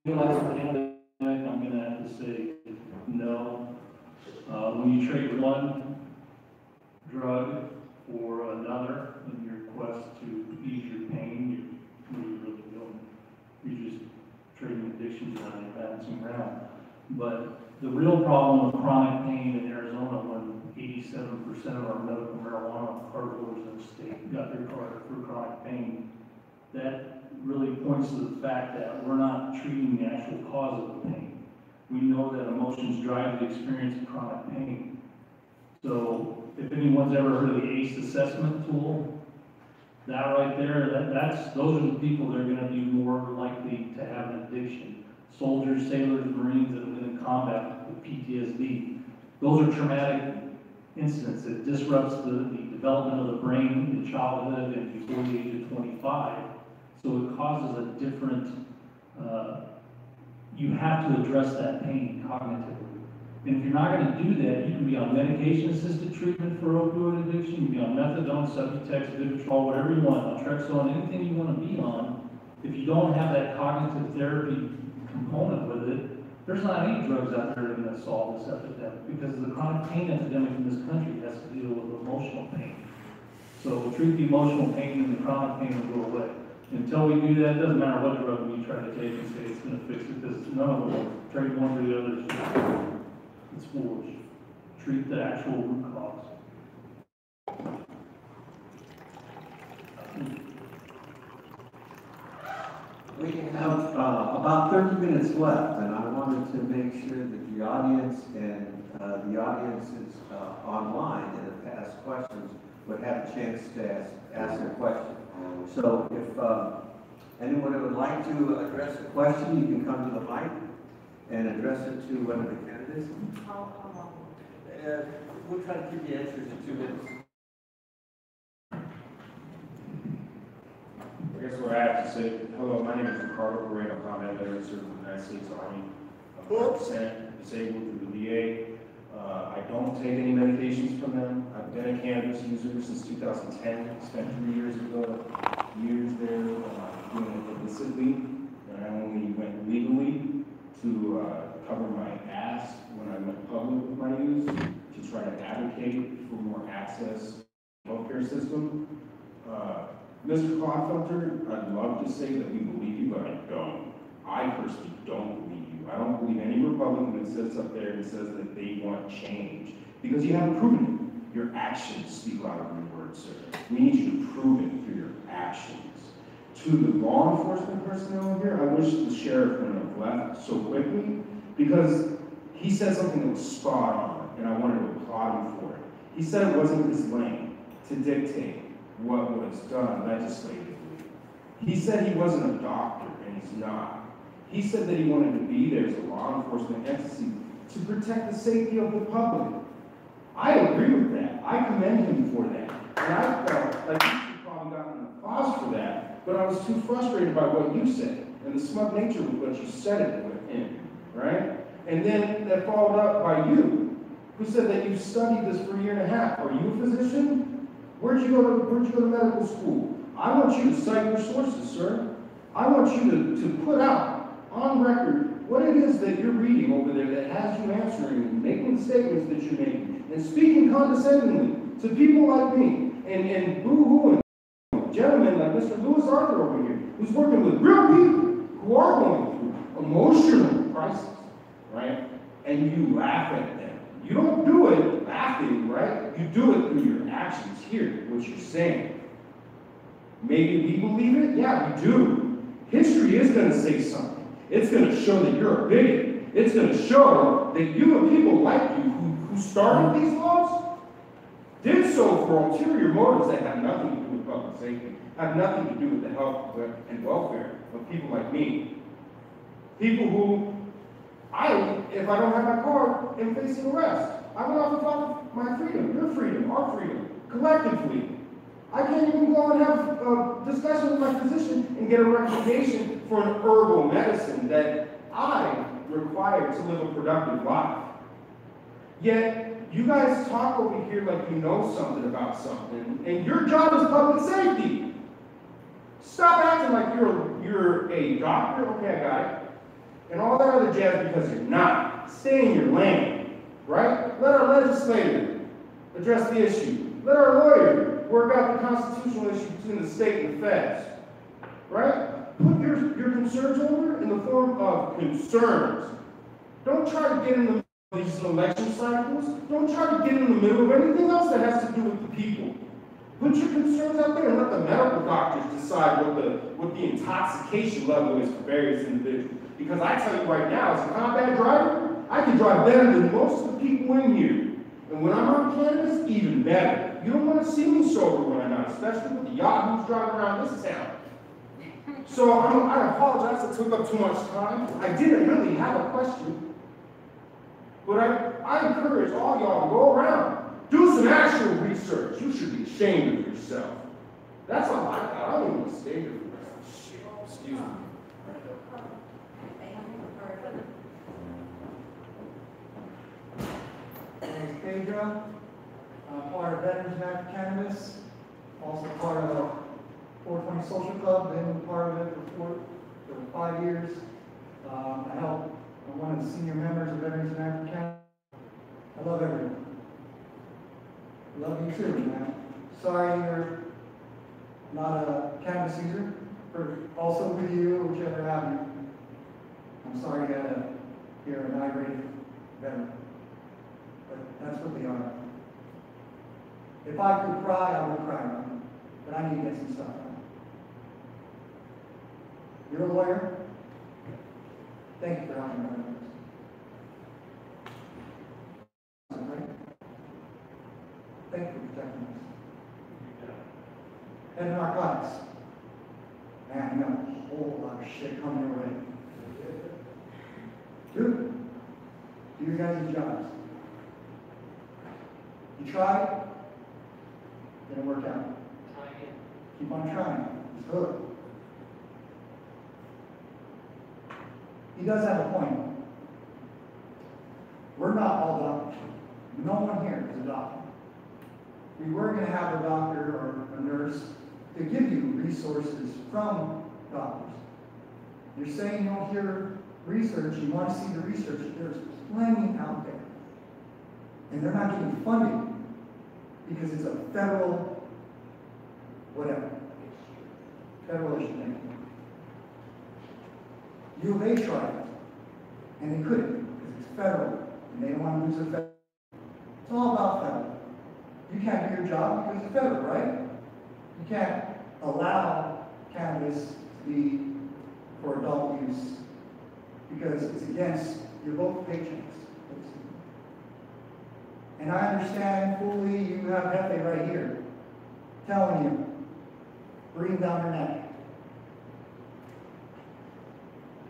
legalizing cannabis? I'm going to have to say no. When you trade one drug for another in your quest to ease your pain, you're really doing. You're just trading addictions around, you're balancing around. But the real problem with chronic pain in Arizona, when 87% of our medical marijuana cardholders in the state got their card for chronic pain, that really points to the fact that we're not treating the actual cause of the pain. We know that emotions drive the experience of chronic pain. So if anyone's ever heard of the ACE assessment tool, that right there, those are the people that are going to be more likely to have an addiction. Soldiers, sailors, Marines that have been in combat with PTSD. Those are traumatic incidents that disrupts the development of the brain in childhood and before the age of 25. So it causes a different, you have to address that pain cognitively. And if you're not going to do that, you can be on medication-assisted treatment for opioid addiction, you can be on methadone, Subutex, Vivitrol, whatever you want, naltrexone, anything you want to be on. If you don't have that cognitive therapy component with it, there's not any drugs out there that are going to solve this epidemic, because the chronic pain epidemic in this country has to deal with emotional pain. So we'll treat the emotional pain and the chronic pain will go away. Until we do that, it doesn't matter what drug we try to take and say it's going to fix it, because none of them trade one for the other. It's foolish. Treat the actual root cause. We have about 30 minutes left, and I wanted to make sure that the audience and the audiences online that have asked questions would have a chance to ask their question. So if anyone would like to address a question, you can come to the mic and address it to one of the candidates. How long? We'll try to keep the answers in 2 minutes. I guess what I have to say, hello, my name is Ricardo Correa, I'm combat veteran, served in the United States Army. I'm 100% disabled through the VA. I don't take any medications from them. I've been a cannabis user since 2010. Spent 3 years there doing it illicitly. And I only went legally to cover my ass when I went public with my use, to try to advocate for more access to the healthcare system. Mr. Clodfelter, I'd love to say that we believe you, but I don't. I personally don't believe you. I don't believe any Republican that sits up there and says that they want change, because you haven't proven it. Your actions speak louder than your words, sir. We need you to prove it through your actions. To the law enforcement personnel here, I wish the sheriff wouldn't have left so quickly, because he said something that was spot on, and I wanted to applaud him for it. He said it wasn't his lane to dictate what was done legislatively. He said he wasn't a doctor, and he's not. He said that he wanted to be there as a law enforcement entity to protect the safety of the public. I agree with that. I commend him for that. And I felt like he should probably gotten an applause for that, but I was too frustrated by what you said, and the smug nature with what you said it with him, right? And then that followed up by you, who said that you've studied this for a year and a half. Are you a physician? Where'd you go to medical school? I want you to cite your sources, sir. I want you to put out on record what it is that you're reading over there that has you answering and making the statements that you're making. and speaking condescendingly to people like me, and boo-hooing gentlemen like Mr. Lewis Arthur over here, who's working with real people who are going through emotional crisis, right? And you laugh at them. You don't do it laughing, right? You do it through your actions here, what you're saying. Maybe we believe it? Yeah, we do. History is going to say something. It's going to show that you're a bigot. It's going to show that you and people like you who started these laws did so for ulterior motives that have nothing to do with public safety, have nothing to do with the health and welfare of people like me. People who, if I don't have my card, am facing arrest. I went off about my freedom, your freedom, our freedom, collectively. I can't even go and have a discussion with my physician and get a recommendation for an herbal medicine that I require to live a productive life. Yet, you guys talk over here like you know something about something, and your job is public safety. Stop acting like you're a doctor, okay, I got it, and all that other jazz because you're not. Stay in your lane, right? Let our legislator address the issue. Let our lawyer work out the constitutional issue between the state and the feds, right? Put your concerns over in the form of concerns. Don't try to get in the middle of these election cycles. Don't try to get in the middle of anything else that has to do with the people. Put your concerns out there and let the medical doctors decide what the intoxication level is for various individuals. Because I tell you right now, as a combat driver, I can drive better than most of the people in here. And when I'm on cannabis, even better. You don't want to see me sober when I'm not, especially with the yahoos driving around this town. So I apologize it took up too much time. I didn't really have a question. But I encourage all y'all to go around. Do some actual research. You should be ashamed of yourself. That's all I got. I don't even want to stay here for the rest of the shit. Excuse me. My name is Pedro. I'm part of Veterans Night for Cannabis, also part of the 420 Social Club, been part of it for 5 years. I'm one of the senior members of Veterans Night for Cannabis. I love everyone. I love you too, man. Sorry you're not a cannabis user, or also with you, whichever have you. I'm sorry you had to hear an irate veteran. But that's what they are. If I could cry, I would cry, but I need to get some stuff done. You're a lawyer. Thank you for helping me. Thank you for protecting us. And narcotics. Man, you got a whole lot of shit coming your way. Do your guys' jobs. You try, didn't work out. Try again. Keep on trying. It's good. He does have a point. We're not all doctors. No one here is a doctor. We were going to have a doctor or a nurse to give you resources from doctors. You're saying you don't hear research, you want to see the research. There's plenty out there. And they're not getting funding because it's a federal, whatever, federal issue thing. U of A tried it, and they couldn't because it's federal, and they don't want to lose their federal. It's all about federal. You can't do your job because it's federal, right? You can't allow cannabis to be for adult use because it's against your local paychecks. And I understand fully you have Hefe right here telling you, breathe down your neck.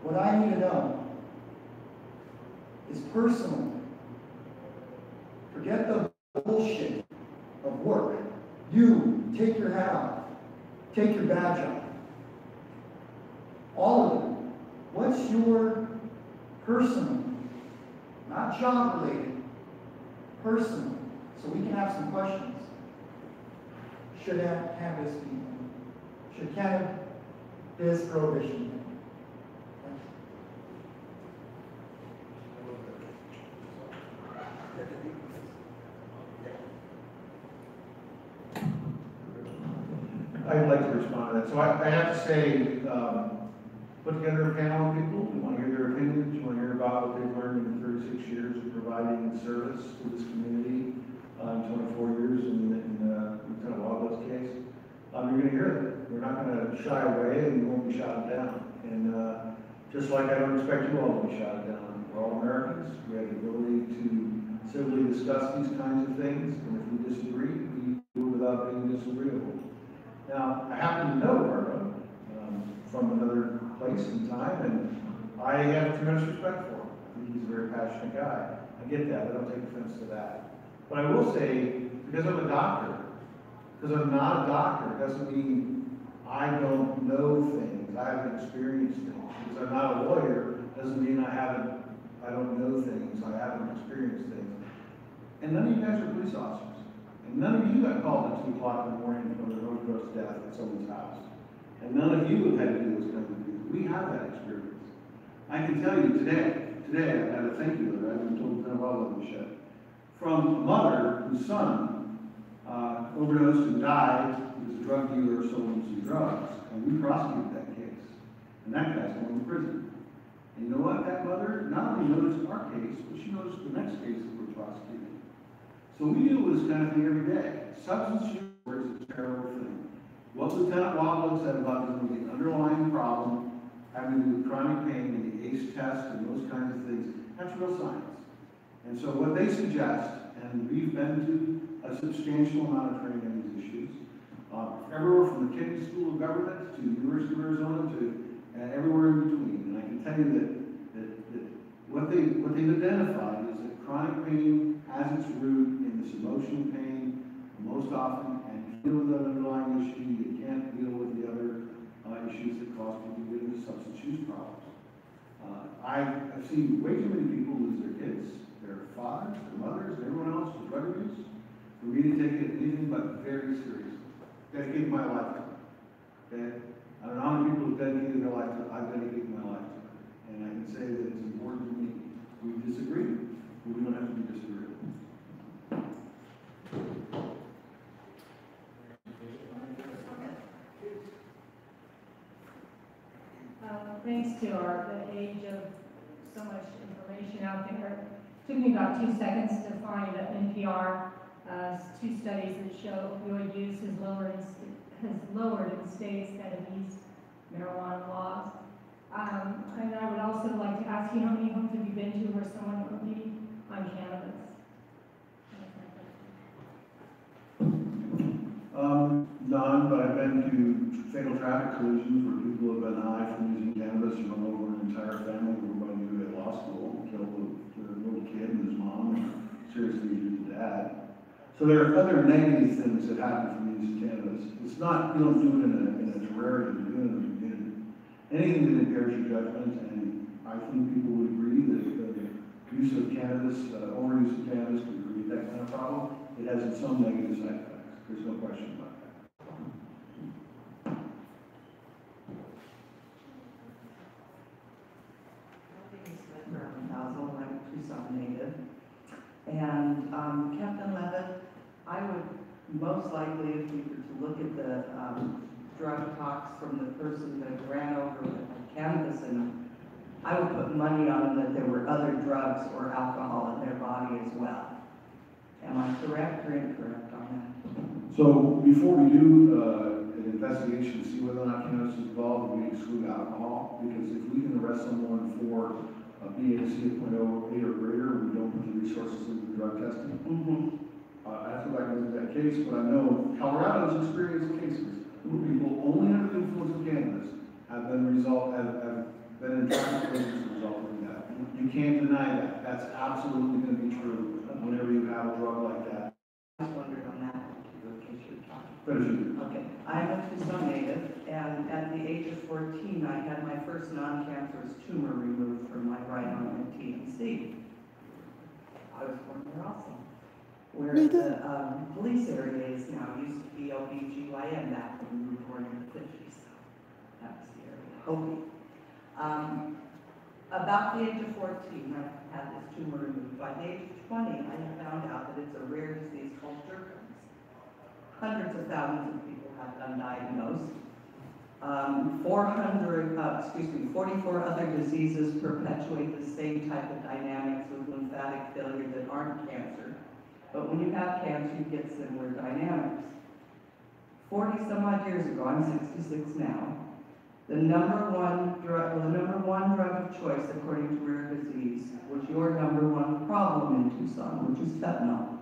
What I need to know is personal. Forget the bullshit of work. You take your hat off. Take your badge off. All of it. What's your personal, not job related, personal, so we can have some questions. Should cannabis be? Should cannabis prohibition be? So I have to say, put together a panel of people, we want to hear their opinions, we want to hear about what they've learned in 36 years of providing service to this community, 24 years in Lieutenant Wildwood's case. You're going to hear that. We're not going to shy away, and we won't be shouted down. And just like I don't expect you all to be shouted down. We're all Americans. We have the ability to civilly discuss these kinds of things, and if we disagree, we do it without being disagreeable. Now, I happen to know Barbara from another place and time, and I have tremendous respect for him. I think he's a very passionate guy. I get that. I don't take offense to that. But I will say, because I'm a doctor, because I'm not a doctor, doesn't mean I don't know things. I haven't experienced things. Because I'm not a lawyer, doesn't mean I don't know things. I haven't experienced things. And none of you guys are police officers. And none of you got called at 2 o'clock in the morning from the overdose death at someone's house. And none of you have had to do this kind of thing. We have that experience. I can tell you today I had a thank you letter. I've been told to well in the shed. From a mother whose son overdosed and died because a drug dealer sold him some drugs. And we prosecuted that case. And that guy's going to prison. And you know what? That mother not only noticed our case, but she noticed the next case that we're prosecuting. So we deal with this kind of thing every day. Substance use is a terrible thing. What Lieutenant Wildwood said about the underlying problem having to do with chronic pain and the ACE test and those kinds of things, that's real science. And so what they suggest, and we've been to a substantial amount of training on these issues, everywhere from the Kennedy School of Government to the University of Arizona to everywhere in between. And I can tell you that what they've identified is that chronic pain has its root in this emotional pain most often, and you deal with that underlying issue, you can't deal with the other issues that cause people to get into substance use problems. I've seen way too many people lose their kids, their fathers, their mothers, and everyone else with drug abuse, for me to take it anything but very seriously. Dedicate my life to it. Okay? I don't know how many people have dedicated their life to it. I've dedicated my life to it. And I can say that it's important to me. We disagree, but we don't have to be disagreeable. Thanks to the age of so much information out there, it took me about 2 seconds to find NPR 2 studies that show opioid use has lowered in states that have eased marijuana laws. And I would also like to ask you, how many homes have you been to where someone OD'd on cannabis? None, but I've been to fatal traffic collisions where people have been high from using cannabis and run over an entire family who were going to go to law school, killed the little kid and his mom, and seriously injured the dad. So there are other negative things that happen from using cannabis. It's not, you don't do it in a terrarium, you do it in the community. Anything that impairs your judgment, and I think people would agree that the use of cannabis, overuse of cannabis can create that kind of problem. It has its own negative side effects. There's no question about that. I'm a Tucson native. And Captain Levitt, I would most likely, if we were to look at the drug talks from the person that ran over with cannabis in them, I would put money on that there were other drugs or alcohol in their body as well. Am I correct or incorrect on that? So before we do an investigation to see whether or not cannabis is involved, we exclude alcohol, because if we can arrest someone for a BAC of 0.08 or greater, we don't put the resources into the drug testing. I have to go back and look at that case, but I know Colorado's experienced cases where people only under the influence of cannabis have been in traffic collisions as a result of that. You can't deny that. That's absolutely going to be true whenever you have a drug like that. I was wondering on that particular case you're talking. Finish it. Okay, I'm a Tucson native, and at the age of 14, I had my first non-cancerous tumor removed from my right arm in TNC. I was born there also. Where the police area is now used to be OBGYN back when we were born in the 50s. So that was the area. Okay. About the age of 14, I had this tumor removed. By the age of 20, I found out that it's a rare disease called Jerkins. Hundreds of thousands of people have been diagnosed. 44 other diseases perpetuate the same type of dynamics with lymphatic failure that aren't cancer. But when you have cancer, you get similar dynamics. 40 some odd years ago, I'm 66 now, the number one drug of choice according to rare disease was your number one problem in Tucson, which is fentanyl.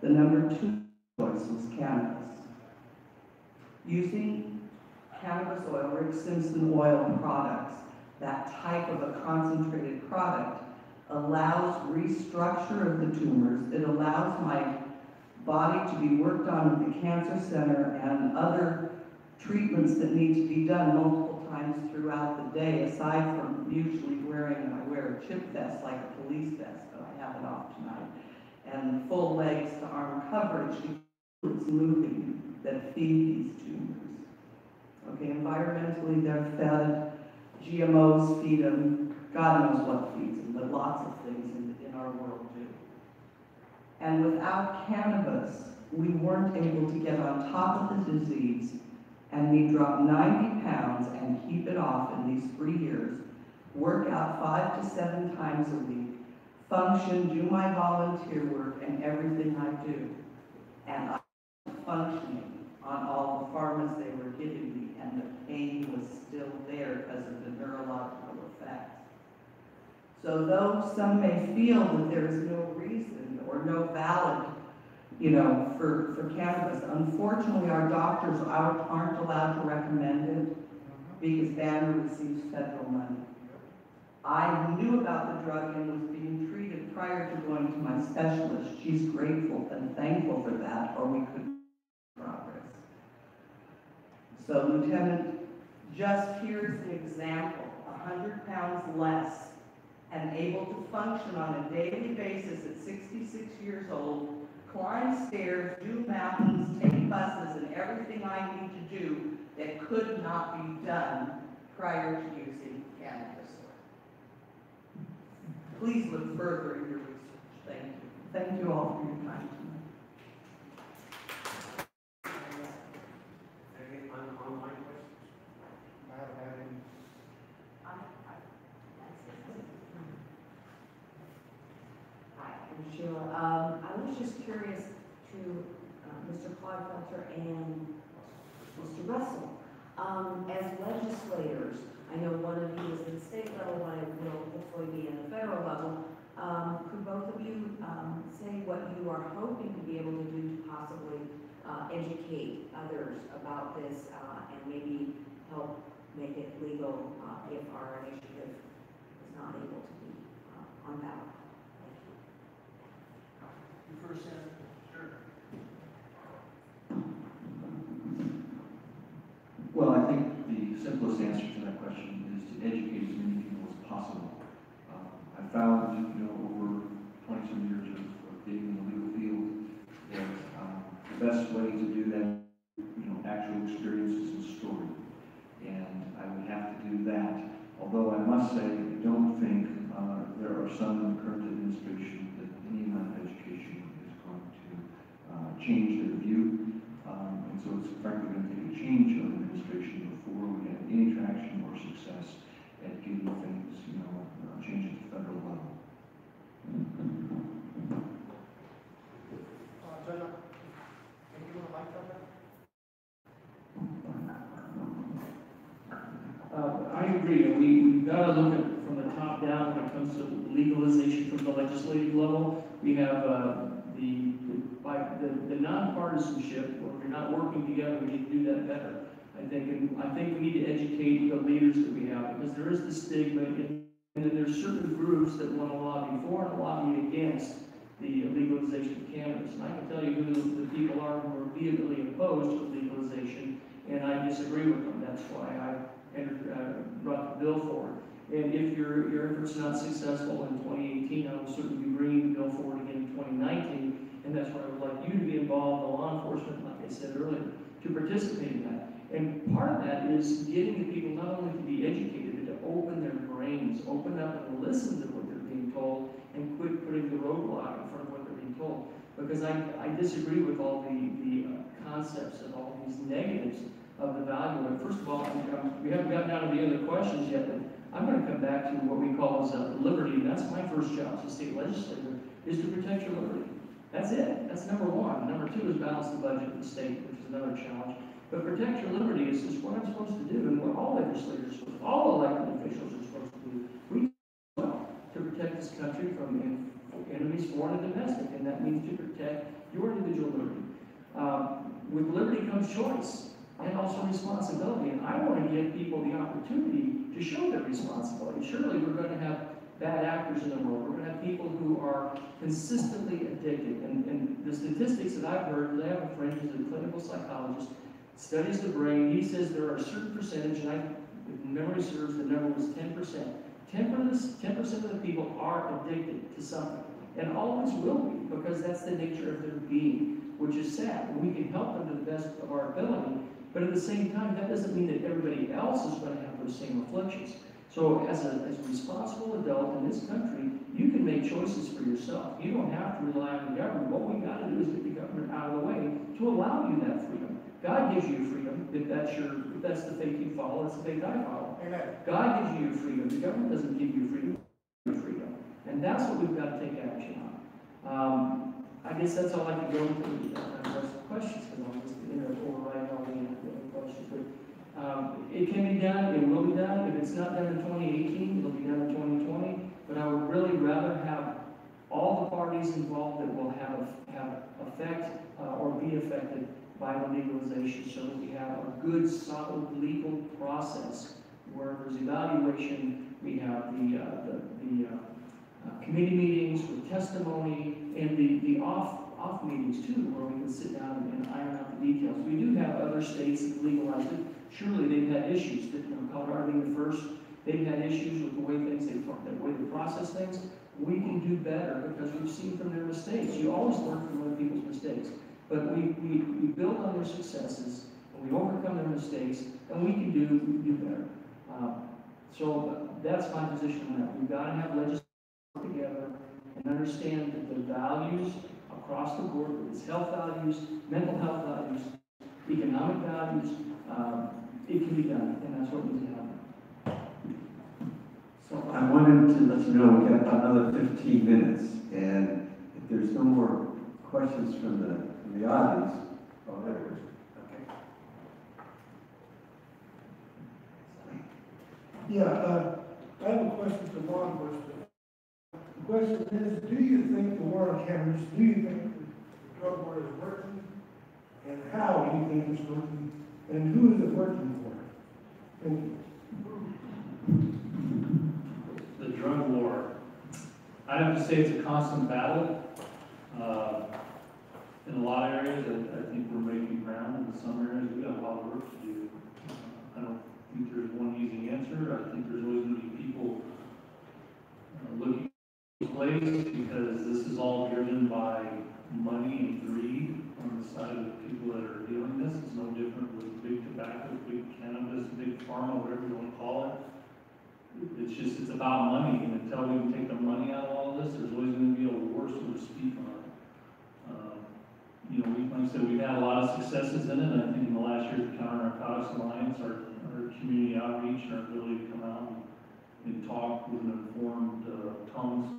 The number two choice was cannabis. Using cannabis oil, Rick Simpson oil products, that type of a concentrated product, allows restructure of the tumors. It allows my body to be worked on at the cancer center and other treatments that need to be done multiple times throughout the day, aside from usually I wear a chip vest like a police vest, but I have it off tonight, and full legs to arm coverage to keep fluids moving that feed these tumors. Okay, environmentally they're fed, GMOs feed them, God knows what feeds them, but lots of things in our world do. And without cannabis, we weren't able to get on top of the disease and me drop 90 pounds and keep it off in these 3 years, work out 5 to 7 times a week, function, do my volunteer work and everything I do. And I was functioning on all the pharmas they were giving me, and the pain was still there because of the neurological effects. So though some may feel that there is no reason or no valid, for cannabis, unfortunately our doctors aren't allowed to recommend it because Banner receives federal money. I knew about the drug and was being treated prior to going to my specialist. She's grateful and thankful for that, or we couldn't make progress. So Lieutenant, just here's the example, 100 pounds less and able to function on a daily basis at 66 years old, climb stairs, do mountains, take buses, and everything I need to do that could not be done prior to using cannabis. Please look further in your research. Thank you. Thank you all for your time tonight. Any online questions? I haven't had any. Hi, I'm Sheila. I was just curious to Mr. Clodfelter and Mr. Russell. As legislators, I know one of you is at the state level, one will hopefully be in the federal level. Could both of you say what you are hoping to be able to do to possibly educate others about this and maybe help make it legal if our initiative is not able to be on ballot? You first, Senator? Sure. Well, I think the simplest answer to that question is to educate as many people as possible. I found, over 20-some years of being in the legal field, that the best way to do that, actual experiences and story. And I would have to do that. Although I must say, I don't think there are some in the current administration that any amount of education is going to change their view. And so it's frankly going to take a change of administration before we have any traction or success at getting things, changed at the federal level. I agree. We've got to look at it from the top down when it comes to legalization from the legislative level. We have the nonpartisanship, where we're not working together, we need to do that better. I think we need to educate the leaders that we have, because there is the stigma, and then there's certain groups that want to lobby for and lobby against the legalization of cannabis. And I can tell you who the people are who are vehemently opposed to legalization, and I disagree with them. That's why I brought the bill forward. And if your efforts are not successful in 2018, I will certainly be bringing the bill forward again in 2019, and that's where I would like you to be involved, the law enforcement, like I said earlier, to participate in that. And part of that is getting the people not only to be educated, but to open their brains, open up and listen to what they're being told, and quit putting the roadblock in front of what they're being told. Because I disagree with all the concepts and all these negatives of the value of it. First of all, we haven't gotten down to the other questions yet, but I'm going to come back to what we call as liberty. And that's my first job as a state legislator, is to protect your liberty. That's it. That's number one. Number two is balance the budget of the state, which is another challenge. But protect your liberty is what I'm supposed to do, and what all legislators, all elected officials are supposed to do. We well to protect this country from enemies, foreign and domestic, and that means to protect your individual liberty. With liberty comes choice and also responsibility, and I want to give people the opportunity to show their responsibility. Surely we're going to have bad actors in the world. We're going to have people who are consistently addicted, and the statistics that I've heard, I have a friend who's a clinical psychologist, studies the brain. He says there are a certain percentage, and if memory serves, the number was 10%. 10% of the people are addicted to something, and always will be, because that's the nature of their being, which is sad. And we can help them to the best of our ability, but at the same time, that doesn't mean that everybody else is going to have those same afflictions. So as a responsible adult in this country, you can make choices for yourself. You don't have to rely on the government. What we got to do is get the government out of the way to allow you that freedom. God gives you freedom if that's the faith you follow. That's the faith I follow. Amen. God gives you freedom. The government doesn't give you freedom. And that's what we've got to take action on. I guess that's all I can go into address the questions, because I'm just overriding all the questions. But it can be done, it will be done. If it's not done in 2018, it'll be done in 2020. But I would really rather have all the parties involved that will have effect or be affected by the legalization, so that we have a good, solid legal process where there's evaluation, we have the committee meetings with testimony, and the off meetings too, where we can sit down and iron out the details. We do have other states that legalized it. Surely they've had issues. Colorado being the first, they've had issues with the way they process things. We can do better because we've seen from their mistakes. You always learn from other people's mistakes. But we build on their successes, and we overcome their mistakes, and we can do better. So that's my position on that. We've got to have legislation together and understand that the values across the board, whether it's health values, mental health values, economic values, it can be done, and that's what needs to happen. So I wanted to let you know we got another 15 minutes, and if there's no more questions from the audience, oh, there it is. Okay. Yeah, I have a question for law enforcement. The question is, do you think the war on cannabis, do you think the drug war is working? And how do you think it's working? And who is it working for? Thank you. The drug war. I'd have to say it's a constant battle. In a lot of areas, I think we're making ground. In some areas, we got a lot of work to do. I don't think there's one easy answer. I think there's always going to be people looking at place, because this is all driven by money and greed on the side of the people that are doing this. It's no different with big tobacco, big cannabis, big pharma, whatever you want to call it. It's about money, and until we can take the money out of all of this, there's always going to be a war, so to speak, on it. Like I said, we've had a lot of successes in it. I think in the last year, the Counter Narcotics Alliance, our community outreach, and our ability to come out and talk with an informed tongues.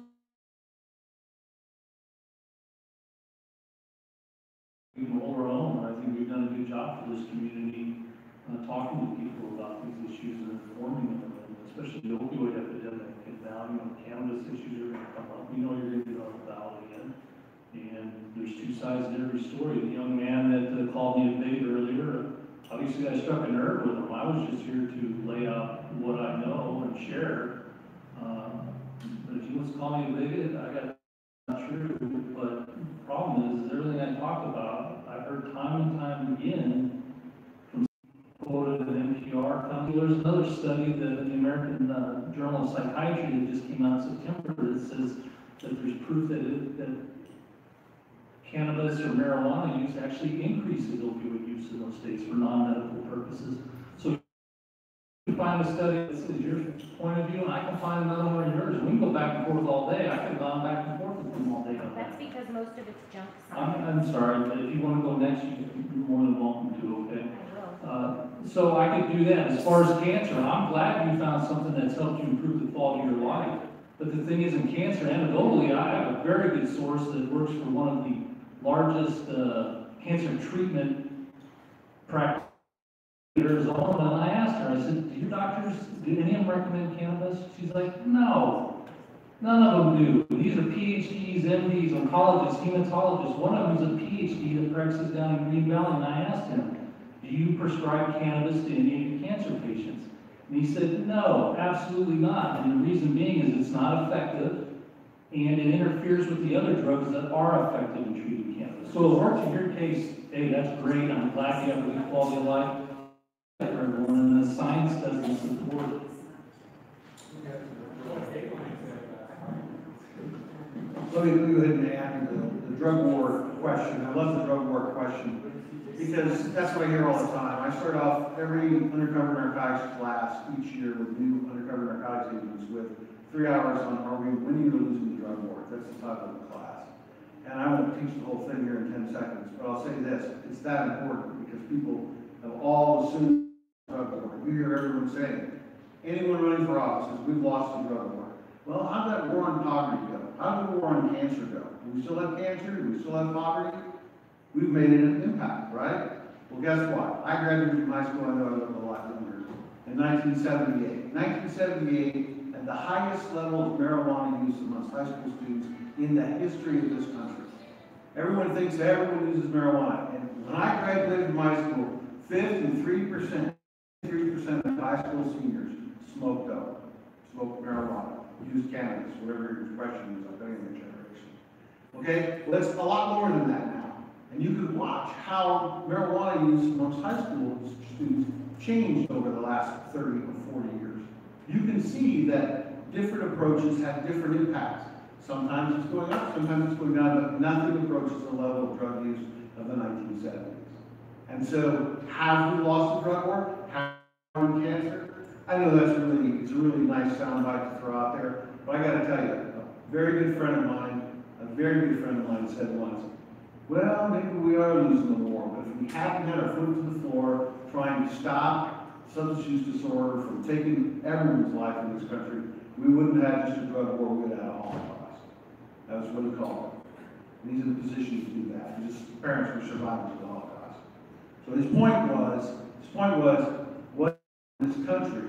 We can hold our own. I think we've done a good job for this community, talking to people about these issues and informing them, especially the opioid epidemic. And now, cannabis issues are going to come up. You're going to get on the ballot again. And there's two sides to every story. The young man that called me a bigot earlier, obviously I struck a nerve with him. I was just here to lay out what I know and share. But if he wants to call me a bigot, not true. But the problem is everything I talked about, I've heard time and time again from quoted an NPR company. There's another study that in the American Journal of Psychiatry that just came out in September that says that there's proof that cannabis or marijuana use actually increases opioid use in those states for non-medical purposes. So you can find a study that says your point of view, and I can find another one of yours. We can go back and forth all day. I could have gone back and forth with them all day. That's because most of it's junk I'm sorry, but if you want to go next, you're more than welcome to, okay? I will. So I could do that. As far as cancer, I'm glad you found something that's helped you improve the quality of your life. But the thing is, in cancer, anecdotally, I have a very good source that works for one of the largest cancer treatment practices in Arizona. And I asked her, I said, do your doctors, do any of them recommend cannabis? She's like, no, none of them do. These are PhDs, MDs, oncologists, hematologists. One of them is a PhD that practices down in Green Valley. And I asked him, do you prescribe cannabis to any of your cancer patients? And he said, no, absolutely not. And the reason being is it's not effective, and it interferes with the other drugs that are effective in treating cannabis. So it works in your case. Hey, that's great. I'm glad you have a good quality of life for everyone, and the science doesn't support it. Let me go ahead and answer the drug war question. I love the drug war question because that's what I hear all the time. I start off every undercover narcotics class each year with new undercover narcotics agents with 3 hours on are we winning or losing the drug war. That's the title of the class. And I won't teach the whole thing here in 10 seconds, but I'll say this. It's that important because people have all assumed drug war. You hear everyone saying, anyone running for office says, we've lost the drug war. Well, how did that war on poverty go? How did the war on cancer go? Do we still have cancer? Do we still have poverty? We've made an impact, right? Well, guess what? I graduated from high school, I know I look a lot younger, in 1978. 1978 had the highest level of marijuana use amongst high school students in the history of this country. Everyone thinks everyone uses marijuana. And when I graduated from high school, 53% of high school seniors smoked dope, smoked marijuana, used cannabis, whatever your expression is, depending on your generation. Okay? Well, it's a lot more than that now. And you can watch how marijuana use amongst high school students changed over the last 30 or 40 years. You can see that different approaches have different impacts. Sometimes it's going up, sometimes it's going down, but nothing approaches the level of drug use of the 1970s. And so, have we lost the drug war? Have we won cancer? I know it's a really nice soundbite to throw out there, but I got to tell you, a very good friend of mine said once, well, maybe we are losing the war, but if we hadn't had our foot to the floor trying to stop substance use disorder from taking everyone's life in this country, we wouldn't have just a drug war, we would have a Holocaust. That was what he called it. And he's in a position to do that. His parents were survivors of the Holocaust. So his point was, what in this country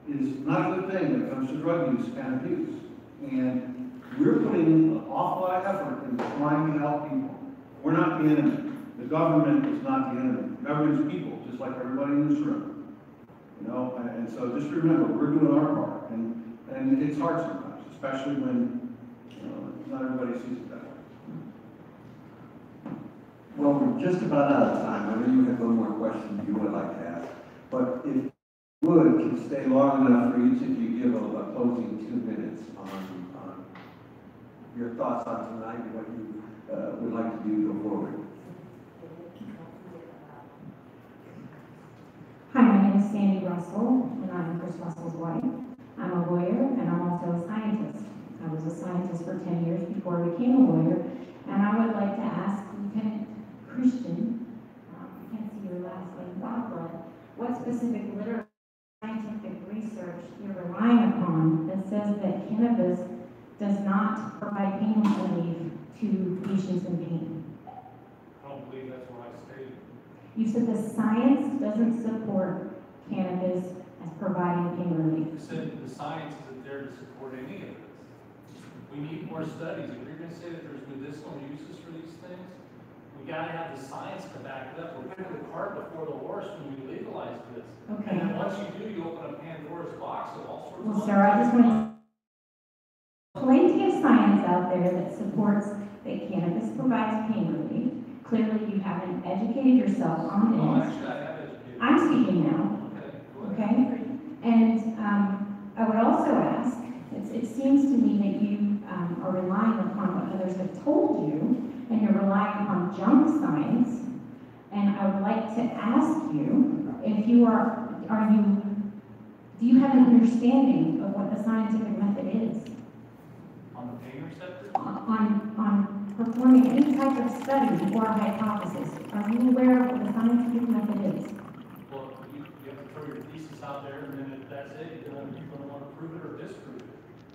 is not a good thing when it comes to drug use and abuse. And we're putting an awful lot of effort into trying to help people. We're not the enemy. The government is not the enemy. The government is people, just like everybody in this room. You know, and so just remember, we're doing our part. And it's hard sometimes, especially when not everybody sees it that way. Well, we're just about out of time. I know you have one more question you would like to ask. But if you would, can stay long enough for each of you give a closing 2 minutes on your thoughts on tonight and what you would like to do go forward. Hi, my name is Sandy Russell, and I'm Chris Russell's wife. I'm a lawyer, and I'm also a scientist. I was a scientist for 10 years before I became a lawyer, and I would like to ask Lieutenant Christian, I can't see your last name, Barbara, what specific literary scientific research you're relying upon that says that cannabis does not provide pain relief to patients in pain? I don't believe that's what I stated. You said the science doesn't support cannabis as providing pain relief. You said the science isn't there to support any of this. We need more studies. If you're going to say that there's medicinal uses for these things, we got to have the science to back it up. We're putting the cart before the horse when we legalize this. Okay. And then once you do, you open up Pandora's box of all sorts of... Well, sir, I just want to plenty of science out there that supports that cannabis provides pain relief. Clearly, you haven't educated yourself on Well, this. actually, I have educated. I'm speaking now, Okay, go ahead. okay? And I would also ask, it seems to me that you are relying upon what others have told you, and you're relying upon junk science. And I would like to ask you if you do you have an understanding of what the scientific method is? On the pain receptor? On performing any type of study or hypothesis. Are you aware of what the scientific method is? thesis out there, and then if that's it, you're gonna want to prove it or disprove it.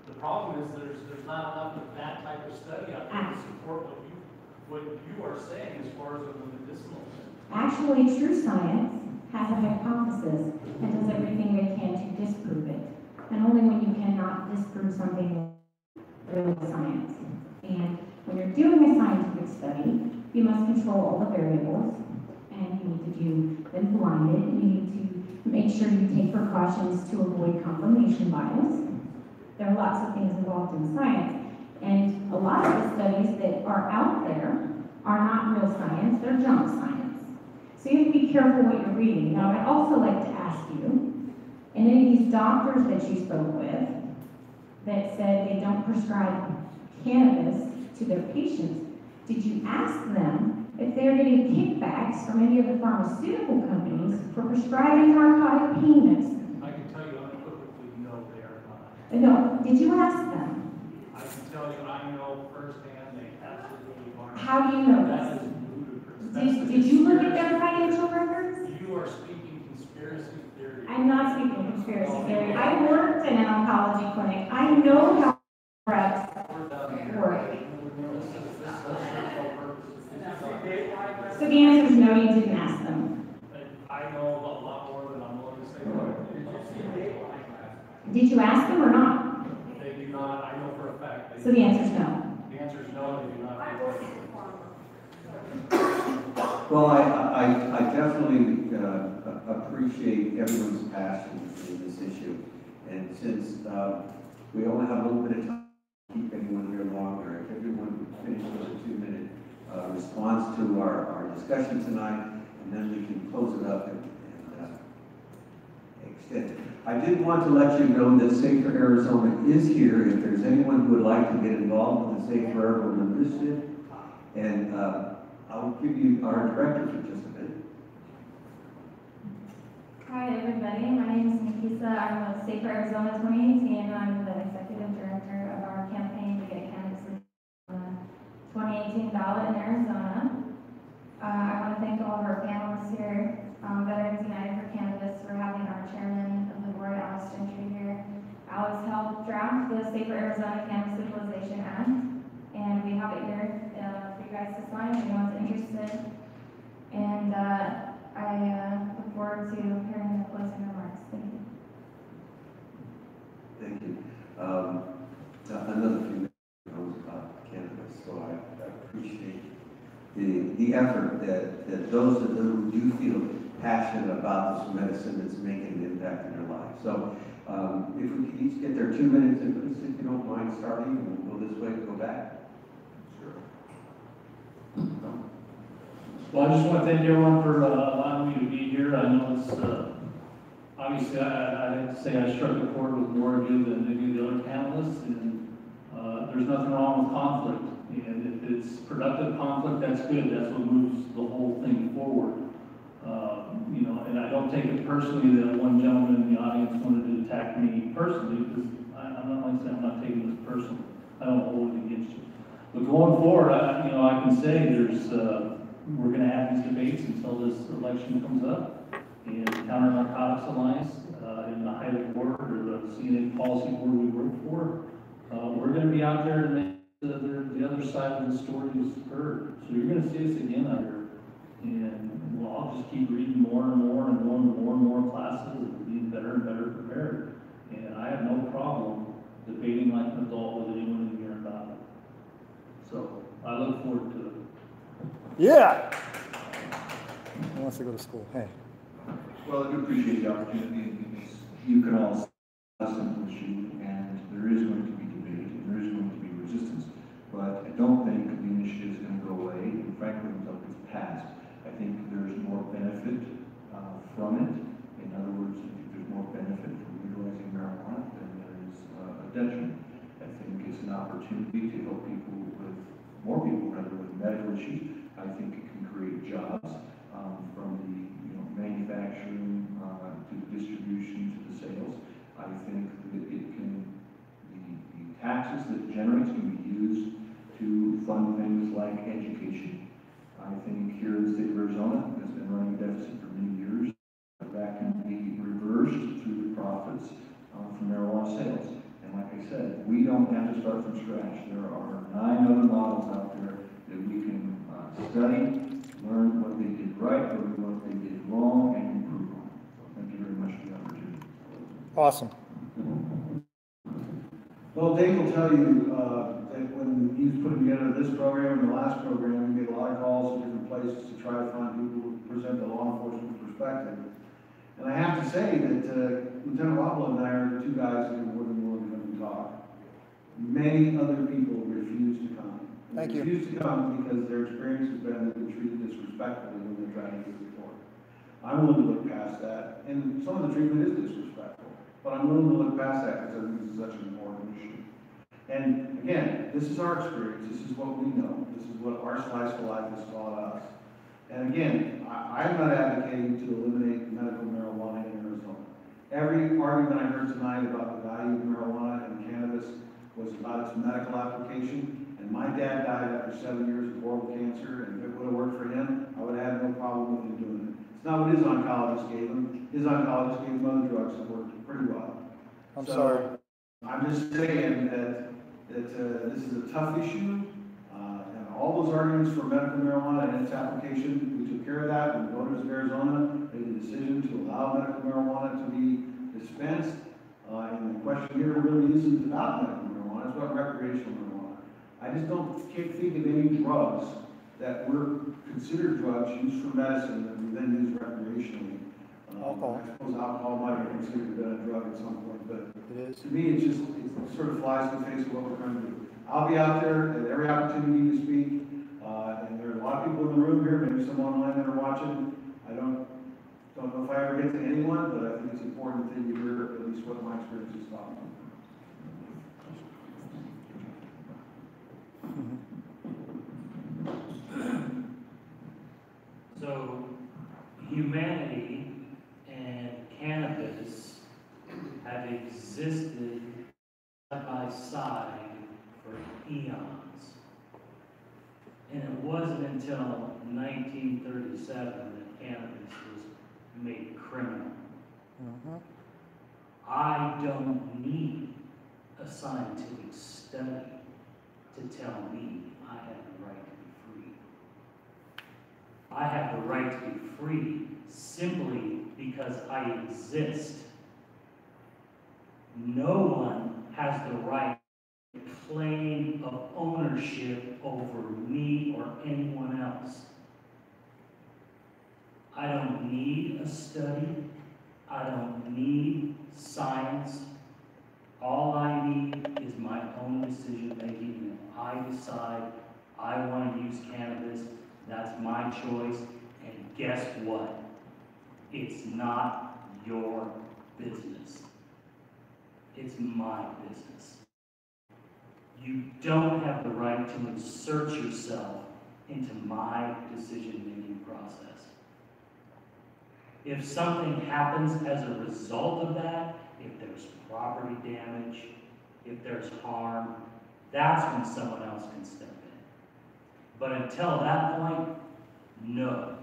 The problem is there's not enough of that type of study out there to support what you are saying as far as the medicinal. Actually, true science has a hypothesis and does everything they can to disprove it. And only when you cannot disprove something is real science. And when you're doing a scientific study, you must control all the variables, and you need to do them blinded. You need to make sure you take precautions to avoid confirmation bias. There are lots of things involved in science, and a lot of the studies that are out there are not real science, they're junk science. So you have to be careful what you're reading. Now, I'd also like to ask you, and any of these doctors that you spoke with that said they don't prescribe cannabis to their patients, did you ask them if they're getting kickbacks from any of the pharmaceutical companies for prescribing narcotic pain medicine? I can tell you unequivocally, no, they are not. No, did you ask them? I can tell you, I know firsthand, they absolutely aren't. How do you know That this? is ludicrous. Did you look at their financial records? You are speaking conspiracy theory. I'm not speaking conspiracy theory. I worked in an oncology clinic. I know how reps work. So the answer is no, you didn't ask them. I know a lot more than I'm willing to say. Did you ask them or not? They do not, I know for a fact. So the answer is no. The answer is no, they do not. Well, I definitely appreciate everyone's passion in this issue. And since we only have a little bit of time to keep anyone here longer, if everyone would finish with a 2-minute response to our discussion tonight, and then we can close it up and extend it. I did want to let you know that Safer Arizona is here. If there's anyone who would like to get involved in the Safer Arizona initiative, and I'll give you our director for just a minute. Hi everybody, my name is Nikisa. I'm with Safer Arizona 2018. I'm the executive director of our campaign to get cannabis on the 2018 ballot in Arizona. I want to thank all of our panelists here, Veterans United for Cannabis, for having our chairman of the board, Alex Gentry, here. Alex helped draft the Safer Arizona Cannabis Legalization Act, and we have it here for you guys to sign if anyone's interested. And I look forward to hearing the closing remarks. Thank you. Thank you. Another few knows about cannabis, so I appreciate the effort that those who do feel passionate about this medicine that's making an impact in their lives. So if we could each get their 2 minutes, and please, if you don't mind starting, and we'll go this way and go back. Sure. Well, I just want to thank everyone for allowing me to be here. I know it's, obviously, I have to say I struck a chord with more of you than any of the other panelists, and there's nothing wrong with conflict. And if it's productive conflict, that's good. That's what moves the whole thing forward. You know, and I don't take it personally that one gentleman in the audience wanted to attack me personally, because I'm not like I said, I'm not taking this personally. I don't hold it against you. But going forward, you know, I can say there's, we're going to have these debates until this election comes up. And Counter Narcotics Alliance, in the Highland Board, or the CNA policy board we work for, we're going to be out there to make the other side of the story is heard. So you're going to see us again out here. And we'll all just keep reading more and more and going to more and more classes and being better and better prepared. And I have no problem debating like an adult with anyone in here about it. So I look forward to it. Yeah. He wants to go to school. Hey. Well, I do appreciate the opportunity, because you can all see a simple issue, and there is going to be debate, and there is going to be resistance. But I don't think the initiative is going to go away, and frankly, until it's passed. I think there's more benefit from it. In other words, I think there's more benefit from legalizing marijuana than there is a detriment. I think it's an opportunity to help people with, more people rather, with medical issues. I think it can create jobs from the manufacturing to the distribution to the sales. I think that it can, the taxes that it generates can be used to fund things like education. I think here in the state of Arizona has been running a deficit for many years. That can be reversed profits from marijuana sales. And like I said, we don't have to start from scratch. There are 9 other models out there that we can study, learn what they did right, learn what they did wrong, and improve on. So thank you very much for the opportunity. Awesome. Well, Dave will tell you that when he was putting together this program and the last program, he made a lot of calls to different places to try to find people who present the law enforcement perspective. And I have to say that Lieutenant Roblin and I are the 2 guys that are more than willing to come and talk. Many other people refuse to come. Thank you. They refuse to come because their experience has been that they're treated disrespectfully when they're trying to get support. I'm willing to look past that, and some of the treatment is disrespectful, but I'm willing to look past that because I think this is such an important issue. And again, this is our experience, this is what we know, this is what our slice of life has taught us. And again, I'm not advocating to eliminate medical marijuana in Arizona. Every argument I heard tonight about the value of marijuana and cannabis was about its medical application. And my dad died after 7 years of oral cancer, and if it would have worked for him, I would have had no problem with him doing it. It's not what his oncologist gave him. His oncologist gave him other drugs that worked pretty well. I'm sorry. I'm just saying that this is a tough issue, and all those arguments for medical marijuana and its application, we took care of that when the voters of Arizona made the decision to allow medical marijuana to be dispensed. And the question here really isn't about medical marijuana, it's about recreational marijuana. I just can't think of any drugs that were considered drugs used for medicine that we then use recreationally. Alcohol. I suppose alcohol might be considered a drug at some point, but It is. to me, it sort of flies in the face of what we're trying to do. I'll be out there at every opportunity to speak, and there are a lot of people in the room here, maybe some online that are watching. I don't know if I ever get to anyone, but I think it's important that you hear at least what my experience is taught me. So humanity and cannabis have existed side by side for eons. And it wasn't until 1937 that cannabis was made criminal. I don't need a scientific study to tell me I have the right to be free. I have the right to be free simply because I exist. No one has the right to claim of ownership over me or anyone else. I don't need a study. I don't need science. All I need is my own decision making. If I decide I want to use cannabis, that's my choice. And guess what? It's not your business. It's my business. You don't have the right to insert yourself into my decision-making process. If something happens as a result of that, if there's property damage, if there's harm, that's when someone else can step in. But until that point, no,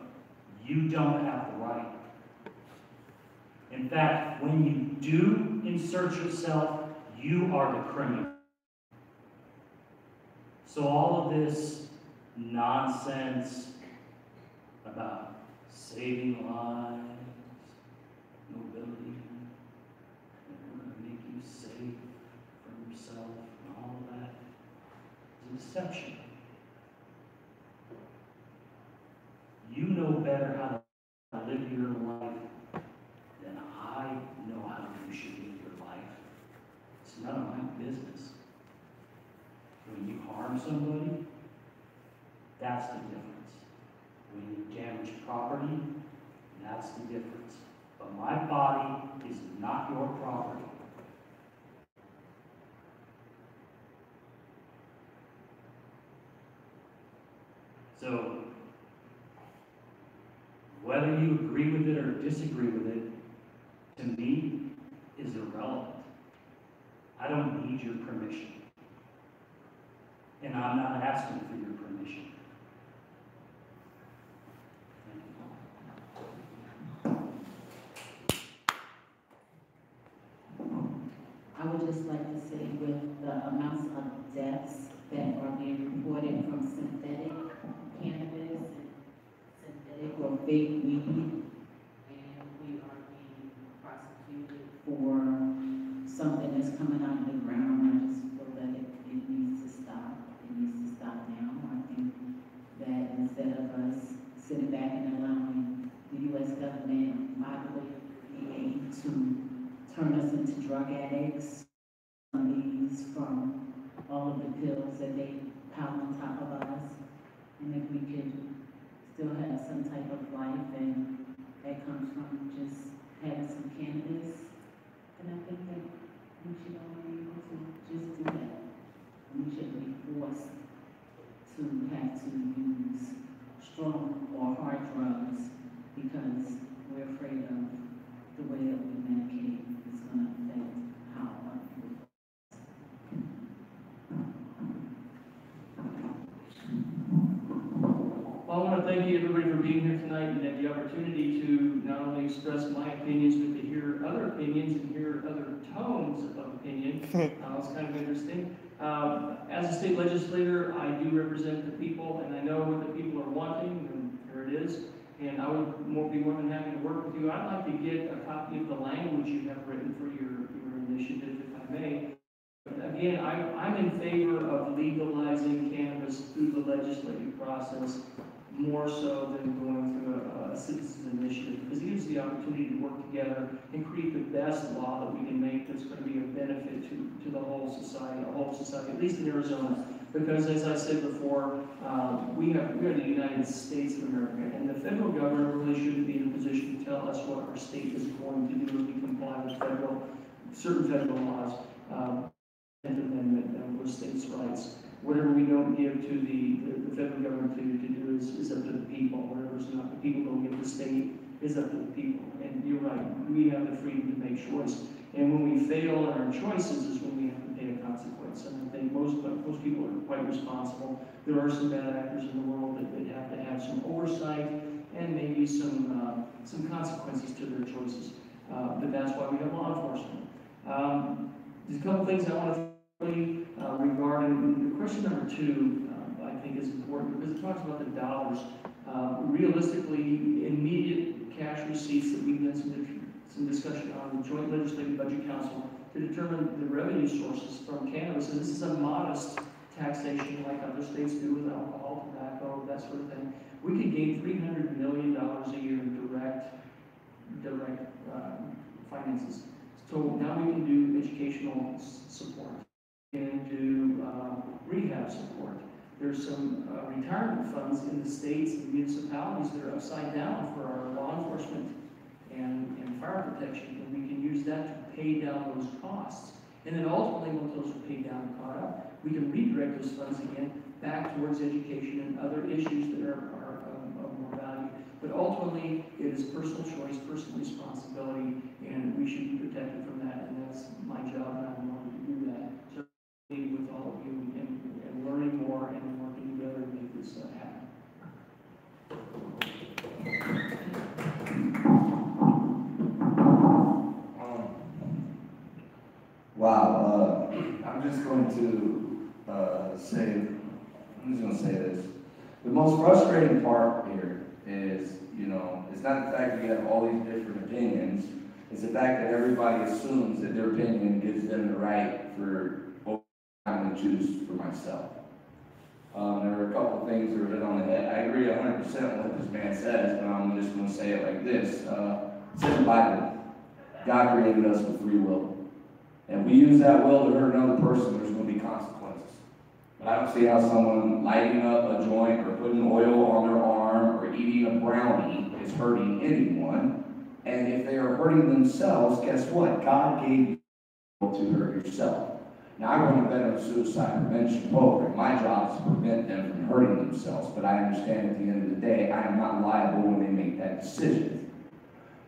you don't have the right. In fact, when you do insert yourself, you are the criminal. So all of this nonsense about saving lives, nobility, make you safe from yourself, and all of that is a deception. You know better how to live your life than I know how you should live your life. It's none of my business. When you harm somebody, that's the difference. When you damage property, that's the difference. But my body is not your property. So, whether you agree with it or disagree with it, to me, is irrelevant. I don't need your permission. And I'm not asking for your permission. would just like to say with the amounts of deaths that are being reported from synthetic cannabis and synthetic or fake weed, and we are being prosecuted for something that's coming out of the ground, I just feel that it needs to stop. It needs to stop now. I think that instead of us sitting back and allowing the U.S. government, by the way, DEA, to turn us into drug addicts, these from all of the pills that they pile on top of us, and if we could still have some type of life, and that comes from just having some cannabis, and I think that we should all be able to just do that. We shouldn't be forced to have to use strong or hard drugs because we're afraid of the way that we medicate is going to affect how our people. Well, I want to thank you, everybody, for being here tonight and have the opportunity to not only express my opinions, but to hear other opinions and hear other tones of opinion. It's kind of interesting. As a state legislator, I do represent the people, and I know what the people are wanting, and here it is. And I would be more than happy to work with you. I'd like to get a copy of the language you have written for your initiative, if I may. Again, I'm in favor of legalizing cannabis through the legislative process more so than going through a citizens initiative, because it gives the opportunity to work together and create the best law that we can make that's going to be a benefit to the whole society, at least in Arizona. Because as I said before, we are the United States of America, and the federal government really shouldn't be in a position to tell us what our state is going to do if we comply with certain federal laws. 10th Amendment, or states' rights. Whatever we don't give to the federal government to do is up to the people. Whatever's not the people don't give the state is up to the people. And you're right, we have the freedom to make choice. And when we fail in our choices is when we have to pay a consequence. And I think most people are quite responsible. There are some bad actors in the world that have to have some oversight and maybe some consequences to their choices. But that's why we have law enforcement. There's a couple things I want to regarding question number 2, I think is important because it talks about the dollars. Realistically, immediate cash receipts that we've done some discussion on the Joint Legislative Budget Council to determine the revenue sources from cannabis. And this is a modest taxation like other states do with alcohol, tobacco, that sort of thing. We could gain $300 million a year in direct finances. So now we can do educational support and do rehab support. There's some retirement funds in the states and municipalities that are upside down for our law enforcement and fire protection, and we can use that to pay down those costs. And then ultimately, once those are paid down and caught up, we can redirect those funds again back towards education and other issues that are of more value. But ultimately, it is personal choice, personal responsibility, and we should be protected from that, and that's my job, and I'm willing to do that. So with all of you and learning more and working together to make this happen. Wow, I'm just going to say this. The most frustrating part here is, it's not the fact that you have all these different opinions, it's the fact that everybody assumes that their opinion gives them the right for what I'm going to choose for myself. There are a couple of things that are hit on the head. I agree 100% with what this man says, but I'm just going to say it like this. It's in the Bible. God created us with free will. And if we use that will to hurt another person, there's going to be consequences. But I don't see how someone lighting up a joint or putting oil on their arm or eating a brownie is hurting anyone. And if they are hurting themselves, guess what? God gave you to hurt yourself. Now, I run a veteran suicide prevention program. My job is to prevent them from hurting themselves. But I understand at the end of the day, I am not liable when they make that decision.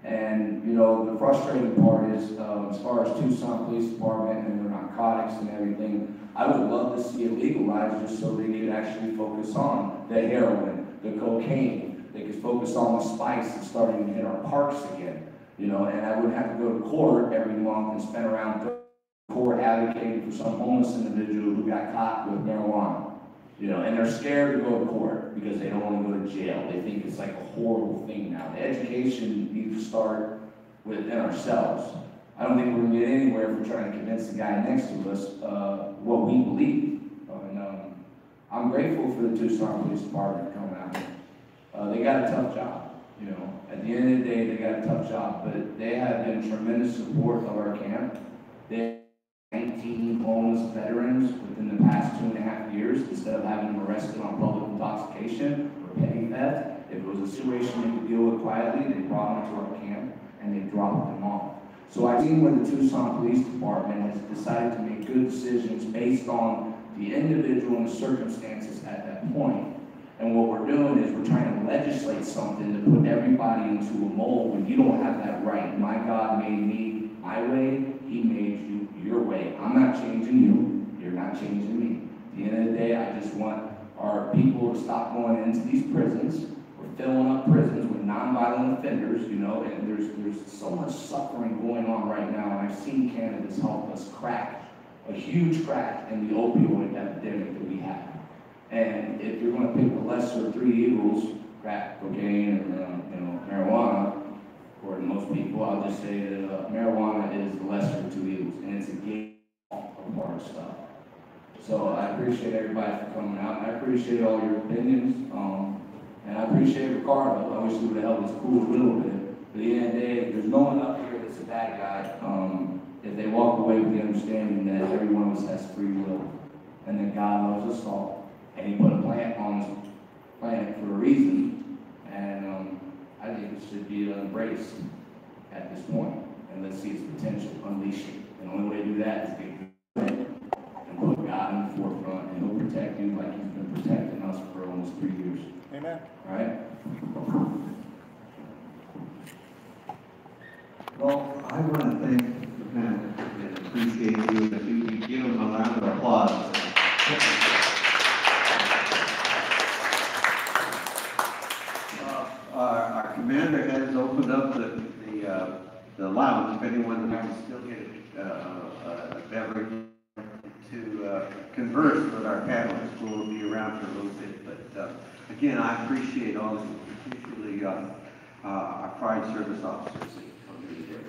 And, the frustrating part is, as far as Tucson Police Department and their narcotics and everything, I would love to see it legalized just so they could actually focus on the heroin, the cocaine. They could focus on the spice that's starting to hit our parks again, and I wouldn't have to go to court every month and spend around court advocating for some homeless individual who got caught with marijuana. You know, and they're scared to go to court because they don't want to go to jail. They think it's like a horrible thing now. The education needs to start within ourselves. I don't think we're going to get anywhere if we're trying to convince the guy next to us what we believe. I'm grateful for the Tucson Police Department coming out. They got a tough job, you know. At the end of the day, they got a tough job, but they have been tremendous support of our camp. They have 19 homeless veterans within the past 2.5 years, instead of having them arrested on public intoxication or petty theft. If it was a situation they could deal with quietly, they brought them to our camp and they dropped them off. So I've seen where the Tucson Police Department has decided to make good decisions based on the individual and the circumstances at that point. And what we're doing is we're trying to legislate something to put everybody into a mold when you don't have that right. My God made me my way, He made you your way. I'm not changing you, you're not changing me. At the end of the day, I just want our people to stop going into these prisons. We're filling up prisons with nonviolent offenders, you know, and there's so much suffering going on right now, and I've seen cannabis help us crack a huge crack in the opioid epidemic that we have. And if you're going to pick the lesser three evils, crack, cocaine, and marijuana, according to most people, I'll just say that marijuana is the lesser of two evils, and it's a game of hard stuff. So I appreciate everybody for coming out, and I appreciate all your opinions, and I appreciate Ricardo. I wish he would have helped us cool a little bit. But at the end of the day, there's no one up here that's a bad guy. If they walk away with the understanding that every one of us has free will, and that God loves us all, and He put a plant on this planet for a reason, and I think it should be embraced at this point, and let's see its potential, unleash it. And the only way to do that is get good and put God in the forefront, and He'll protect you like He's been protecting us for almost 3 years. Amen. All right? Well, I want to thank the panel and appreciate you. If you could give them a round of applause. Our commander has opened up the lounge. If anyone wants to still get a beverage to converse with our panelists, we'll be around for a little bit. But again, I appreciate all of you, particularly our Pride Service officers that come here today.